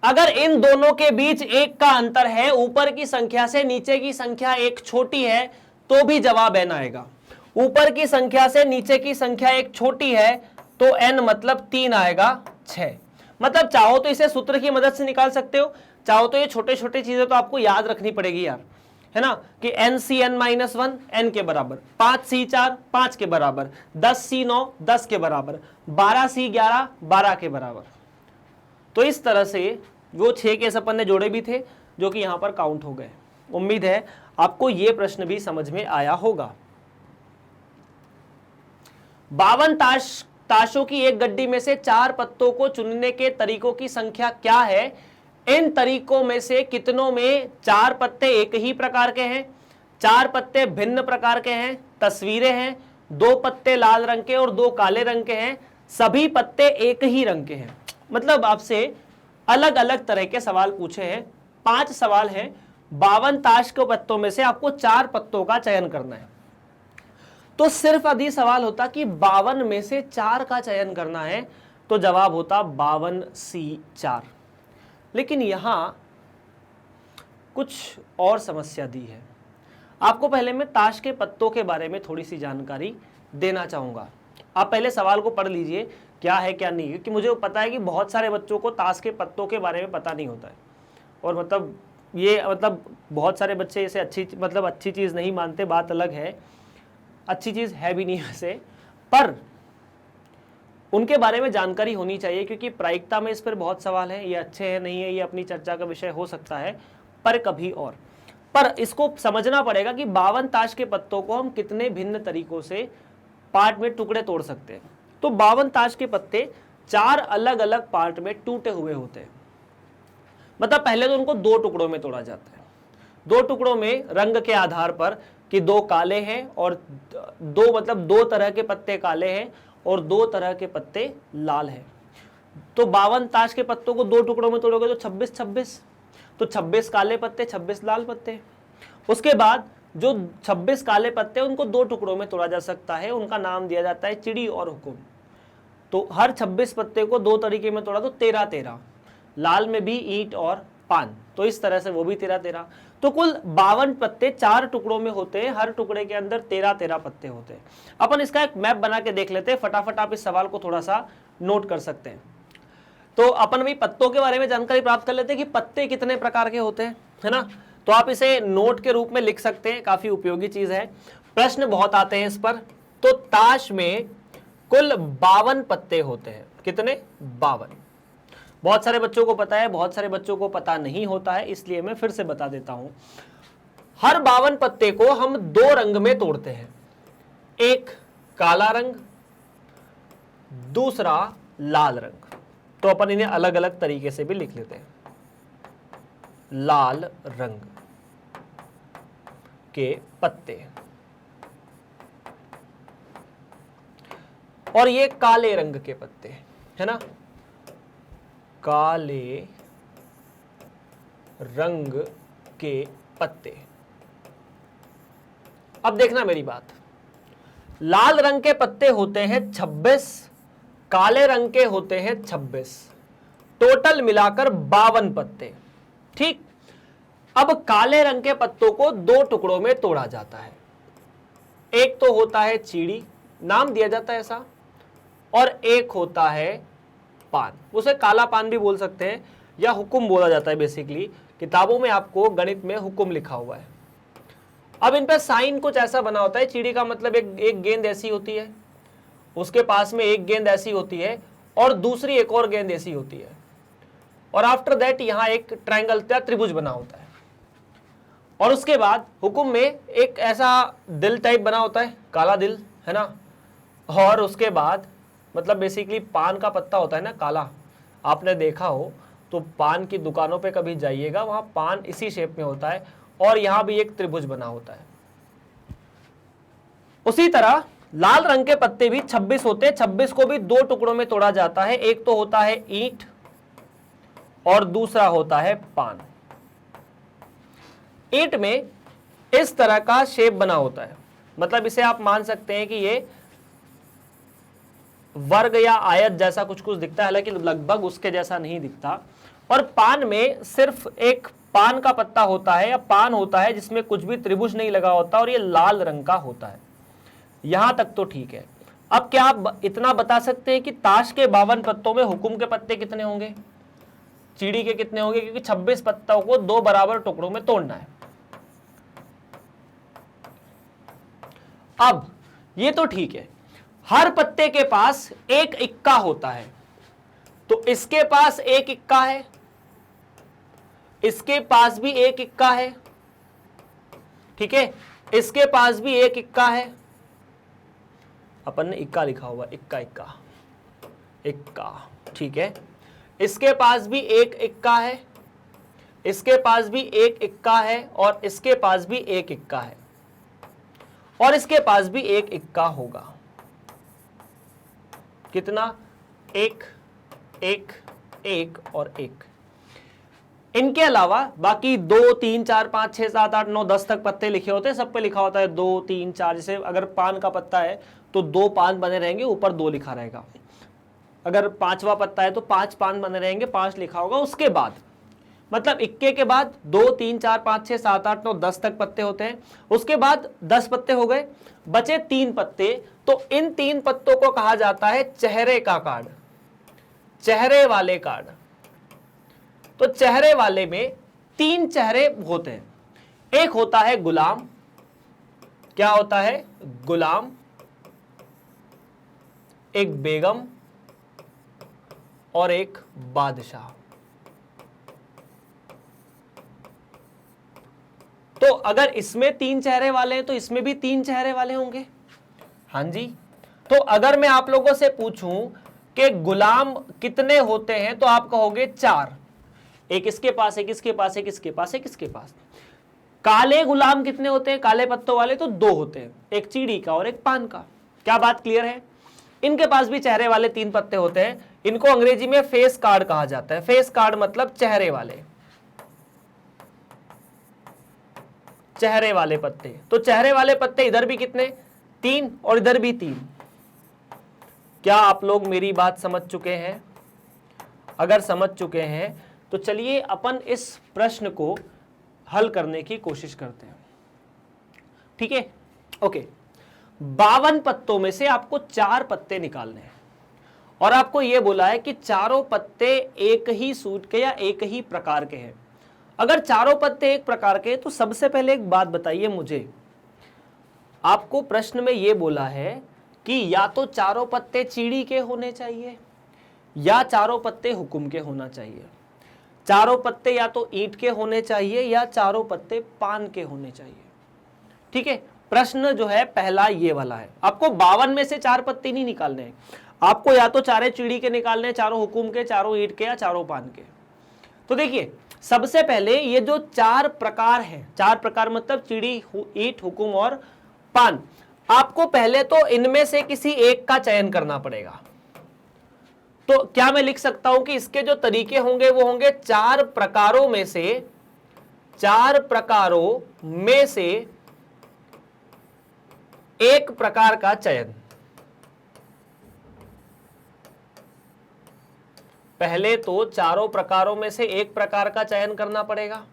[SPEAKER 1] अगर इन दोनों के बीच 1 का अंतर है, ऊपर की संख्या से नीचे की संख्या 1 छोटी है, तो भी जवाब n आएगा। ऊपर की संख्या से नीचे की संख्या 1 छोटी है तो n मतलब 3 आएगा, 6। मतलब चाहो तो इसे सूत्र की मदद से निकाल सकते हो, चाहो तो ये छोटे छोटे चीजें तो आपको याद रखनी पड़ेगी यार, है ना, कि NCn-1 n के बराबर, 5C4 5 के बराबर, 10C9 10 के बराबर, 12C11 12 के बराबर। तो इस तरह से वो 6 केस अपन ने जोड़े भी थे जो कि यहां पर काउंट हो गए। उम्मीद है आपको ये प्रश्न भी समझ में आया होगा। 52 ताशों की एक गड्डी में से 4 पत्तों को चुनने के तरीकों की संख्या क्या है? इन तरीकों में से कितनों में 4 पत्ते एक ही प्रकार के हैं, 4 पत्ते भिन्न प्रकार के हैं, तस्वीरें हैं, 2 पत्ते लाल रंग के और 2 काले रंग के हैं, सभी पत्ते एक ही रंग के हैं। मतलब आपसे अलग अलग तरह के सवाल पूछे हैं। 5 सवाल हैं, 52 ताश के पत्तों में से आपको 4 पत्तों का चयन करना है। तो सिर्फ यदि सवाल होता कि 52 में से 4 का चयन करना है तो जवाब होता 52C4। लेकिन यहां कुछ और समस्या दी है। आपको पहले मैं ताश के पत्तों के बारे में थोड़ी सी जानकारी देना चाहूंगा। आप पहले सवाल को पढ़ लीजिए क्या है क्या नहीं, क्योंकि मुझे पता है कि बहुत सारे बच्चों को ताश के पत्तों के बारे में पता नहीं होता है और मतलब बहुत सारे बच्चे इसे अच्छी चीज़ नहीं मानते, बात अलग है, अच्छी चीज़ है भी नहीं वैसे, पर उनके बारे में जानकारी होनी चाहिए क्योंकि प्रायिकता में इस पर बहुत सवाल है। ये अच्छे हैं नहीं है, ये अपनी चर्चा का विषय हो सकता है पर कभी और। पर इसको समझना पड़ेगा कि 52 ताश के पत्तों को हम कितने भिन्न तरीकों से पार्ट में टुकड़े तोड़ सकते हैं। तो 52 ताश के पत्ते 4 अलग अलग पार्ट में टूटे हुए होते हैं। मतलब पहले तो उनको 2 टुकड़ों में तोड़ा जाता है। 2 टुकड़ों में रंग के आधार पर कि 2 काले हैं और 2 तरह के पत्ते काले हैं और 2 तरह के पत्ते लाल हैं। तो 52 ताश के पत्तों को 2 टुकड़ों में तोड़ोगे तो 26-26, तो 26 काले पत्ते 26 लाल पत्ते। उसके बाद जो 26 काले पत्ते उनको 2 टुकड़ों में तोड़ा जा सकता है, उनका नाम दिया जाता है चिड़ी और हुकुम। तो हर 26 पत्ते को 2 तरीके में तोड़ा तो 13-13, लाल में भी ईंट और पान, तो इस तरह से वो भी 13-13। तो कुल 52 पत्ते 4 टुकड़ों में होते हैं, हर टुकड़े के अंदर 13-13 पत्ते होते हैं। अपन इसका एक मैप बना के देख लेते हैं, फटाफट आप इस सवाल को थोड़ा सा नोट कर सकते हैं। तो अपन भी पत्तों के बारे में जानकारी प्राप्त कर लेते हैं कि पत्ते कितने प्रकार के होते हैं, है ना। तो आप इसे नोट के रूप में लिख सकते हैं, काफी उपयोगी चीज है, प्रश्न बहुत आते हैं इस पर। तो ताश में कुल 52 पत्ते होते हैं, कितने? 52। बहुत सारे बच्चों को पता है, बहुत सारे बच्चों को पता नहीं होता है, इसलिए मैं फिर से बता देता हूं। हर 52 पत्ते को हम 2 रंग में तोड़ते हैं, एक काला रंग, दूसरा लाल रंग। तो अपन इन्हें अलग अलग तरीके से भी लिख लेते हैं। लाल रंग के पत्ते और ये काले रंग के पत्ते, है ना, काले रंग के पत्ते। अब देखना मेरी बात, लाल रंग के पत्ते होते हैं 26, काले रंग के होते हैं 26, टोटल मिलाकर 52 पत्ते। ठीक। अब काले रंग के पत्तों को 2 टुकड़ों में तोड़ा जाता है, एक तो होता है चीड़ी, नाम दिया जाता है ऐसा, और एक होता है पान, उसे काला पान भी बोल सकते हैं या हुक्म बोला जाता है। बेसिकली किताबों में आपको गणित में हुक्म लिखा हुआ है। अब इन पर साइन कुछ ऐसा बना होता है, चीड़ी का मतलब एक गेंद ऐसी होती है, उसके पास में एक गेंद ऐसी होती है और दूसरी एक और गेंद ऐसी होती है, और आफ्टर दैट यहां एक ट्रायंगल या त्रिभुज बना होता है, और उसके बाद हुक्म में एक ऐसा दिल टाइप बना होता है, काला दिल, है ना। और उसके बाद मतलब बेसिकली पान का पत्ता होता है ना काला, आपने देखा हो तो पान की दुकानों पे कभी जाइएगा, वहां पान इसी शेप में होता है, और यहां भी एक त्रिभुज बना होता है। उसी तरह लाल रंग के पत्ते भी 26 होते हैं, 26 को भी 2 टुकड़ों में तोड़ा जाता है, एक तो होता है ईंट और दूसरा होता है पान। ईंट में इस तरह का शेप बना होता है, मतलब इसे आप मान सकते हैं कि ये वर्ग या आयत जैसा कुछ कुछ दिखता है, हालांकि लगभग उसके जैसा नहीं दिखता। और पान में सिर्फ एक पान का पत्ता होता है या पान होता है जिसमें कुछ भी त्रिभुज नहीं लगा होता, और ये लाल रंग का होता है। यहां तक तो ठीक है। अब क्या आप इतना बता सकते हैं कि ताश के 52 पत्तों में हुक्म के पत्ते कितने होंगे, चीड़ी के कितने होंगे? क्योंकि 26 पत्तों को 2 बराबर टुकड़ों में तोड़ना है। अब ये तो ठीक है, हर पत्ते के पास एक इक्का होता है, तो इसके पास एक इक्का है, इसके पास भी एक इक्का है, ठीक है, इसके पास भी एक इक्का है। अपन ने इक्का लिखा हुआ, इक्का इक्का इक्का, ठीक है। इसके पास भी एक इक्का है, इसके पास भी एक इक्का है, और इसके पास भी एक इक्का है, और इसके पास भी एक इक्का होगा। कितना? एक, एक, एक और एक। इनके अलावा बाकी 2, 3, 4, 5, 6, 7, 8, 9, 10 तक पत्ते लिखे होते हैं, सब पे लिखा होता है 2, 3, 4। जैसे अगर पान का पत्ता है तो 2 पान बने रहेंगे, ऊपर 2 लिखा रहेगा। अगर 5वां पत्ता है तो 5 पान बने रहेंगे, 5 लिखा होगा। उसके बाद मतलब इक्के के बाद 2, 3, 4, 5, 6, 7, 8, 9, 10 तक पत्ते होते हैं। उसके बाद 10 पत्ते हो गए, बचे 3 पत्ते। तो इन 3 पत्तों को कहा जाता है चेहरे का कार्ड, चेहरे वाले कार्ड। तो चेहरे वाले में 3 चेहरे होते हैं। एक होता है गुलाम, क्या होता है? गुलाम, एक बेगम और एक बादशाह। तो अगर इसमें 3 चेहरे वाले हैं तो इसमें भी 3 चेहरे वाले होंगे। हां जी। तो अगर मैं आप लोगों से पूछूं कि गुलाम कितने होते हैं तो आप कहोगे 4। एक इसके पास, एक इसके पास, एक इसके पास, एक इसके पास। काले गुलाम कितने होते हैं? काले पत्तों वाले तो 2 होते हैं, एक चीड़ी का और एक पान का। क्या बात क्लियर है? इनके पास भी चेहरे वाले 3 पत्ते होते हैं। इनको अंग्रेजी में फेस कार्ड कहा जाता है। फेस कार्ड मतलब चेहरे वाले, चेहरे वाले पत्ते। तो चेहरे वाले पत्ते इधर भी कितने? 3 और इधर भी 3। क्या आप लोग मेरी बात समझ चुके हैं? अगर समझ चुके हैं तो चलिए अपन इस प्रश्न को हल करने की कोशिश करते हैं। ठीक है, ओके। 52 पत्तों में से आपको 4 पत्ते निकालने हैं और आपको यह बोला है कि चारों पत्ते एक ही सूट के या एक ही प्रकार के हैं। अगर चारों पत्ते एक प्रकार के हैं तो सबसे पहले एक बात बताइए मुझे, आपको प्रश्न में यह बोला है कि या तो चारों पत्ते चीड़ी के होने चाहिए या चारों पत्ते हुकुम के होना चाहिए। चारों पत्ते या तो ईंट के होने चाहिए या चारों पत्ते पान के होने चाहिए। ठीक है, प्रश्न जो है पहला ये वाला है। आपको 52 में से 4 पत्ते नहीं निकालने हैं, आपको या तो चारे चीड़ी के निकालने हैं, चारों हुकुम के, चारों ईंट के या चारों पान के। तो देखिए सबसे पहले ये जो 4 प्रकार हैं, 4 प्रकार मतलब चिड़ी, ईंट, हुकुम और पान, आपको पहले तो इनमें से किसी एक का चयन करना पड़ेगा। तो क्या मैं लिख सकता हूं कि इसके जो तरीके होंगे वो होंगे 4 प्रकारों में से एक प्रकार का चयन। पहले तो चारों प्रकारों में से एक प्रकार का चयन करना पड़ेगा,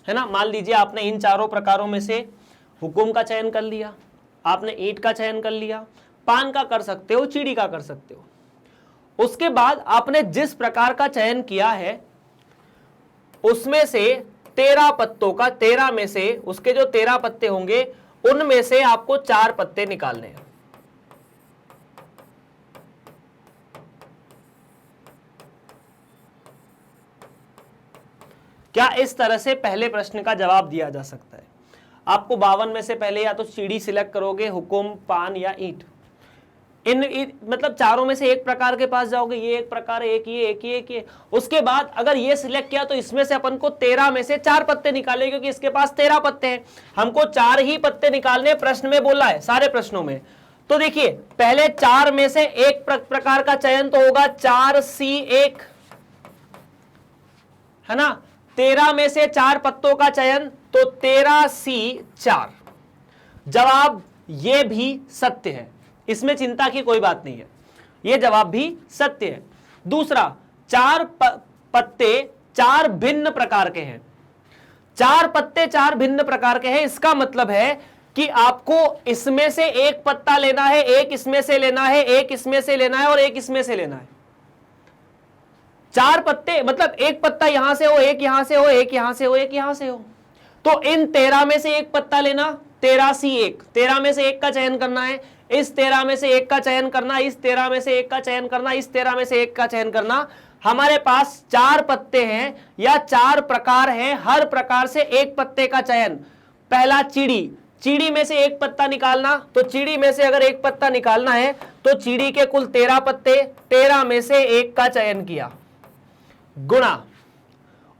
[SPEAKER 1] है ना। मान लीजिए आपने इन चारों प्रकारों में से हुकुम का चयन कर लिया, आपने ईंट का चयन कर लिया, पान का कर सकते हो, चीड़ी का कर सकते हो। उसके बाद आपने जिस प्रकार का चयन किया है उसमें से 13 पत्तों का, 13 में से उसके जो 13 पत्ते होंगे उनमें से आपको 4 पत्ते निकालने हैं। क्या इस तरह से पहले प्रश्न का जवाब दिया जा सकता है? आपको 52 में से पहले या तो चीड़ी सिलेक्ट करोगे, हुकुम, पान या ईंट। मतलब चारों में से एक प्रकार के पास जाओगे, ये एक प्रकार है, एक ये। उसके बाद अगर ये सिलेक्ट किया तो इसमें से अपन को 13 में से 4 पत्ते निकाले, क्योंकि इसके पास 13 पत्ते हैं, हमको 4 ही पत्ते निकालने प्रश्न में बोला है, सारे प्रश्नों में। तो देखिए पहले 4 में से एक प्रकार का चयन तो होगा 4C1, है ना। 13 में से 4 पत्तों का चयन तो 13C4। जवाब ये भी सत्य है, इसमें चिंता की कोई बात नहीं है, यह जवाब भी सत्य है। दूसरा, 4 पत्ते 4 भिन्न प्रकार के हैं। 4 पत्ते 4 भिन्न प्रकार के हैं, इसका मतलब है कि आपको इसमें से एक पत्ता लेना है, एक इसमें से लेना है, एक इसमें से लेना है और एक इसमें से लेना है। 4 पत्ते मतलब एक पत्ता यहां से हो, एक यहां से हो, एक यहां से हो, एक यहां से हो। तो इन 13 में से एक पत्ता लेना, 13C1, 13 में से एक का चयन करना है, इस 13 में से एक का चयन करना, इस 13 में से एक का चयन करना, इस 13 में से एक का चयन करना। हमारे पास 4 पत्ते हैं या 4 प्रकार हैं, हर प्रकार से एक पत्ते का चयन। पहला चीड़ी, चीड़ी में से एक पत्ता निकालना, तो चीड़ी में से अगर एक पत्ता निकालना है तो चीड़ी के कुल 13 पत्ते, 13 में से एक का चयन किया, गुणा।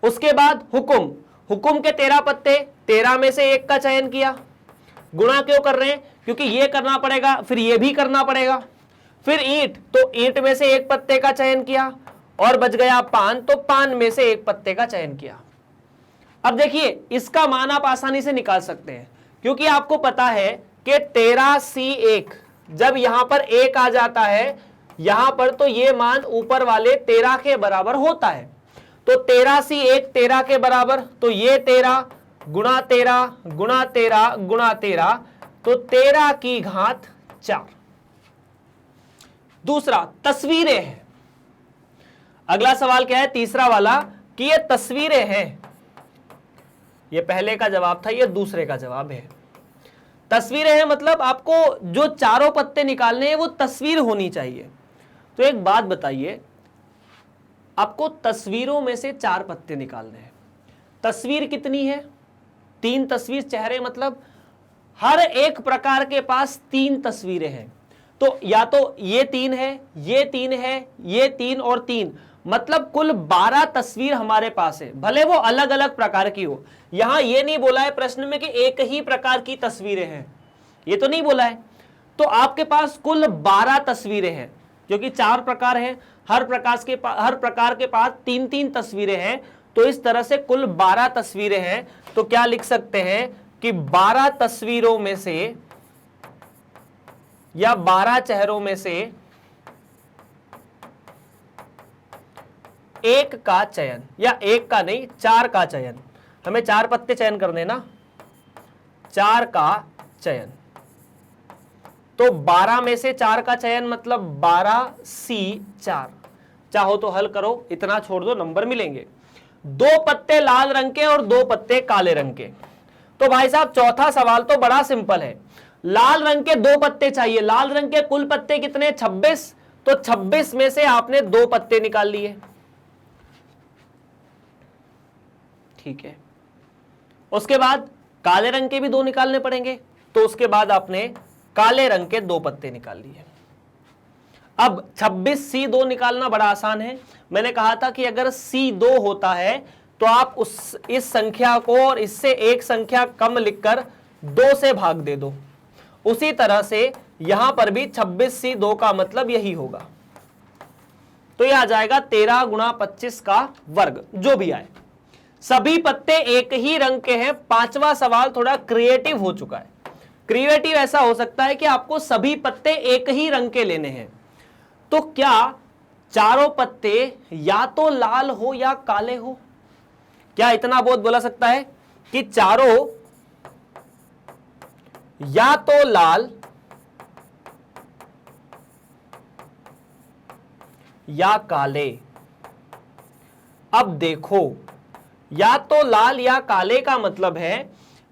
[SPEAKER 1] उसके बाद हुकुम, हुकुम के 13 पत्ते, 13 में से एक का चयन किया, गुणा क्यों कर रहे हैं? क्योंकि ये करना पड़ेगा, फिर ये भी करना पड़ेगा। फिर ईंट, तो ईंट में से एक पत्ते का चयन किया और बच गया पान, तो पान में से एक पत्ते का चयन किया। अब देखिए इसका मान आप आसानी से निकाल सकते हैं, क्योंकि आपको पता है कि 13C1 जब यहां पर 1 आ जाता है यहां पर, तो ये मान ऊपर वाले 13 के बराबर होता है। तो 13C1 13 के बराबर, तो ये 13 गुणा 13 गुणा 13 गुणा 13, तो 13 की घात 4। दूसरा, तस्वीरें हैं। अगला सवाल क्या है, तीसरा वाला, कि ये तस्वीरें हैं। ये पहले का जवाब था, ये दूसरे का जवाब है। तस्वीरें हैं मतलब आपको जो चारों पत्ते निकालने हैं वो तस्वीर होनी चाहिए। तो एक बात बताइए, आपको तस्वीरों में से 4 पत्ते निकालने हैं। तस्वीर कितनी है? 3 तस्वीर, चेहरे मतलब हर एक प्रकार के पास 3 तस्वीरें हैं। तो या तो ये 3 है, ये 3 है, ये 3 और 3, मतलब कुल 12 तस्वीर हमारे पास है, भले वो अलग अलग प्रकार की हो। यहां ये नहीं बोला है प्रश्न में कि एक ही प्रकार की तस्वीरें हैं, ये तो नहीं बोला है। तो आपके पास कुल 12 तस्वीरें हैं, क्योंकि 4 प्रकार हैं, हर प्रकार के पास 3-3 तस्वीरें हैं, तो इस तरह से कुल 12 तस्वीरें हैं। तो क्या लिख सकते हैं कि 12 तस्वीरों में से या 12 चेहरों में से एक का चयन, या एक का नहीं 4 का चयन, हमें 4 पत्ते चयन करने ना, 4 का चयन, तो 12 में से 4 का चयन मतलब 12C4। चाहो तो हल करो, इतना छोड़ दो, नंबर मिलेंगे। 2 पत्ते लाल रंग के और 2 पत्ते काले रंग के। तो भाई साहब चौथा सवाल तो बड़ा सिंपल है, लाल रंग के 2 पत्ते चाहिए, लाल रंग के कुल पत्ते कितने 26, तो 26 में से आपने 2 पत्ते निकाल लिए, ठीक है। उसके बाद काले रंग के भी 2 निकालने पड़ेंगे, तो उसके बाद आपने काले रंग के 2 पत्ते निकाल लिए। अब 26C2 निकालना बड़ा आसान है। मैंने कहा था कि अगर C2 होता है तो आप इस संख्या को और इससे एक संख्या कम लिखकर 2 से भाग दे दो। उसी तरह से यहां पर भी 26C2 का मतलब यही होगा, तो यह आ जाएगा 13 गुणा 25 का वर्ग, जो भी आए। सभी पत्ते एक ही रंग के हैं। 5वां सवाल थोड़ा क्रिएटिव हो चुका है। क्रिएटिव ऐसा हो सकता है कि आपको सभी पत्ते एक ही रंग के लेने हैं, तो क्या चारों पत्ते या तो लाल हो या काले हो? क्या इतना बहुत बोला सकता है कि चारों या तो लाल या काले? अब देखो, या तो लाल या काले का मतलब है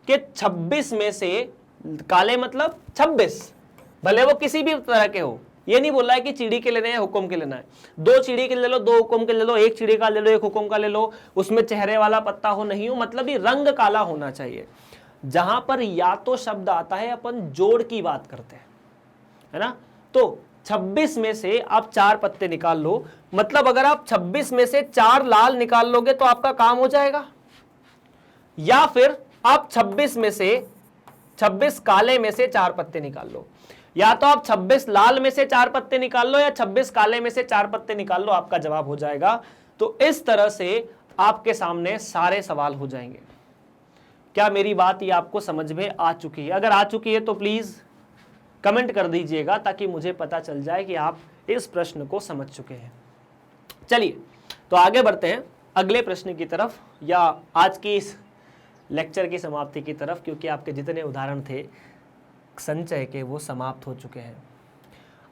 [SPEAKER 1] कि 26 में से, काले मतलब 26, भले वो किसी भी तरह के हो। ये नहीं बोल रहा है कि चिड़ी के लेने हैं, हुक्म के लेना है। 2 चिड़ी के ले लो, 2 हुक्म के ले लो, 1 चिड़ी का ले लो, 1 हुक्म का ले लो, उसमें चेहरे वाला पत्ता हो नहीं हो, मतलब ये रंग काला होना चाहिए। जहां पर या तो शब्द आता है अपन जोड़ की बात करते हैं, है ना। तो 26 में से आप 4 पत्ते निकाल लो, मतलब अगर आप 26 में से 4 लाल निकाल लोगे तो आपका काम हो जाएगा। या फिर आप 26 में से 26 काले में से 4 पत्ते निकाल लो, या तो आप 26 लाल में से 4 पत्ते निकाल लो या 26 काले में से 4 पत्ते निकाल लो, आपका जवाब हो जाएगा। तो इस तरह से आपके सामने सारे सवाल हो जाएंगे। क्या मेरी बात ये आपको समझ में आ चुकी है? अगर आ चुकी है तो प्लीज कमेंट कर दीजिएगा, ताकि मुझे पता चल जाए कि आप इस प्रश्न को समझ चुके हैं। चलिए तो आगे बढ़ते हैं अगले प्रश्न की तरफ, या आज की इस लेक्चर की समाप्ति की तरफ, क्योंकि आपके जितने उदाहरण थे संचय के वो समाप्त हो चुके हैं।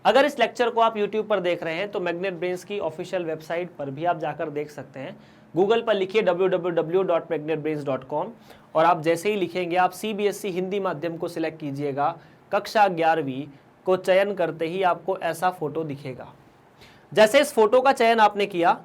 [SPEAKER 1] अगर इस लेक्चर को आप YouTube पर देख रहे हैं तो मैग्नेट ब्रेन्स की ऑफिशियल वेबसाइट पर भी आप जाकर देख सकते हैं। गूगल पर लिखिए www.magnetbrains.com और आप जैसे ही लिखेंगे, आप CBSE हिंदी माध्यम को सिलेक्ट कीजिएगा, कक्षा 11वीं को चयन करते ही आपको ऐसा फोटो दिखेगा। जैसे इस फोटो का चयन आपने किया,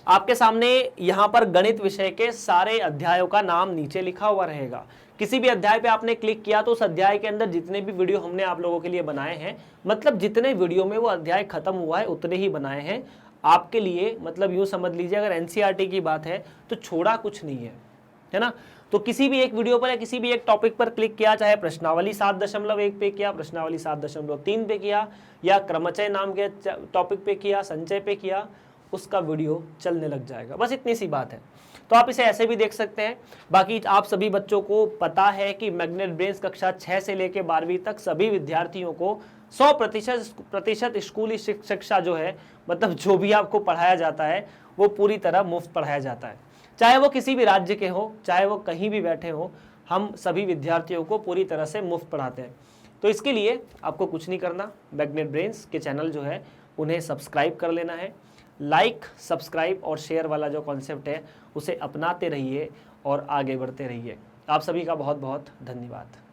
[SPEAKER 1] आपके सामने यहां पर गणित विषय के सारे अध्यायों का नाम नीचे लिखा हुआ रहेगा। किसी भी अध्याय पे आपने क्लिक किया तो उस अध्याय के अंदर जितने भी वीडियो हमने आप लोगों के लिए बनाए हैं, मतलब जितने वीडियो में वो अध्याय खत्म हुआ है उतने ही बनाए हैं आपके लिए। मतलब यूं समझ लीजिए, अगर NCERT की बात है तो छोड़ा कुछ नहीं है ना। तो किसी भी एक वीडियो पर या किसी भी एक टॉपिक पर क्लिक किया, चाहे प्रश्नावली 7.1 पे किया, प्रश्नावली 7.3 पे किया, या क्रमचय नाम के टॉपिक पे किया, संचय पे किया, उसका वीडियो चलने लग जाएगा। बस इतनी सी बात है। तो आप इसे ऐसे भी देख सकते हैं। बाकी आप सभी बच्चों को पता है कि मैग्नेट ब्रेन्स कक्षा 6 से लेकर 12वीं तक सभी विद्यार्थियों को 100% स्कूली शिक्षा जो है, मतलब जो भी आपको पढ़ाया जाता है वो पूरी तरह मुफ्त पढ़ाया जाता है। चाहे वो किसी भी राज्य के हो, चाहे वो कहीं भी बैठे हो, हम सभी विद्यार्थियों को पूरी तरह से मुफ्त पढ़ाते हैं। तो इसके लिए आपको कुछ नहीं करना, मैग्नेट ब्रेन्स के चैनल जो है उन्हें सब्सक्राइब कर लेना है। लाइक, सब्सक्राइब और शेयर वाला जो कॉन्सेप्ट है उसे अपनाते रहिए और आगे बढ़ते रहिए। आप सभी का बहुत बहुत धन्यवाद।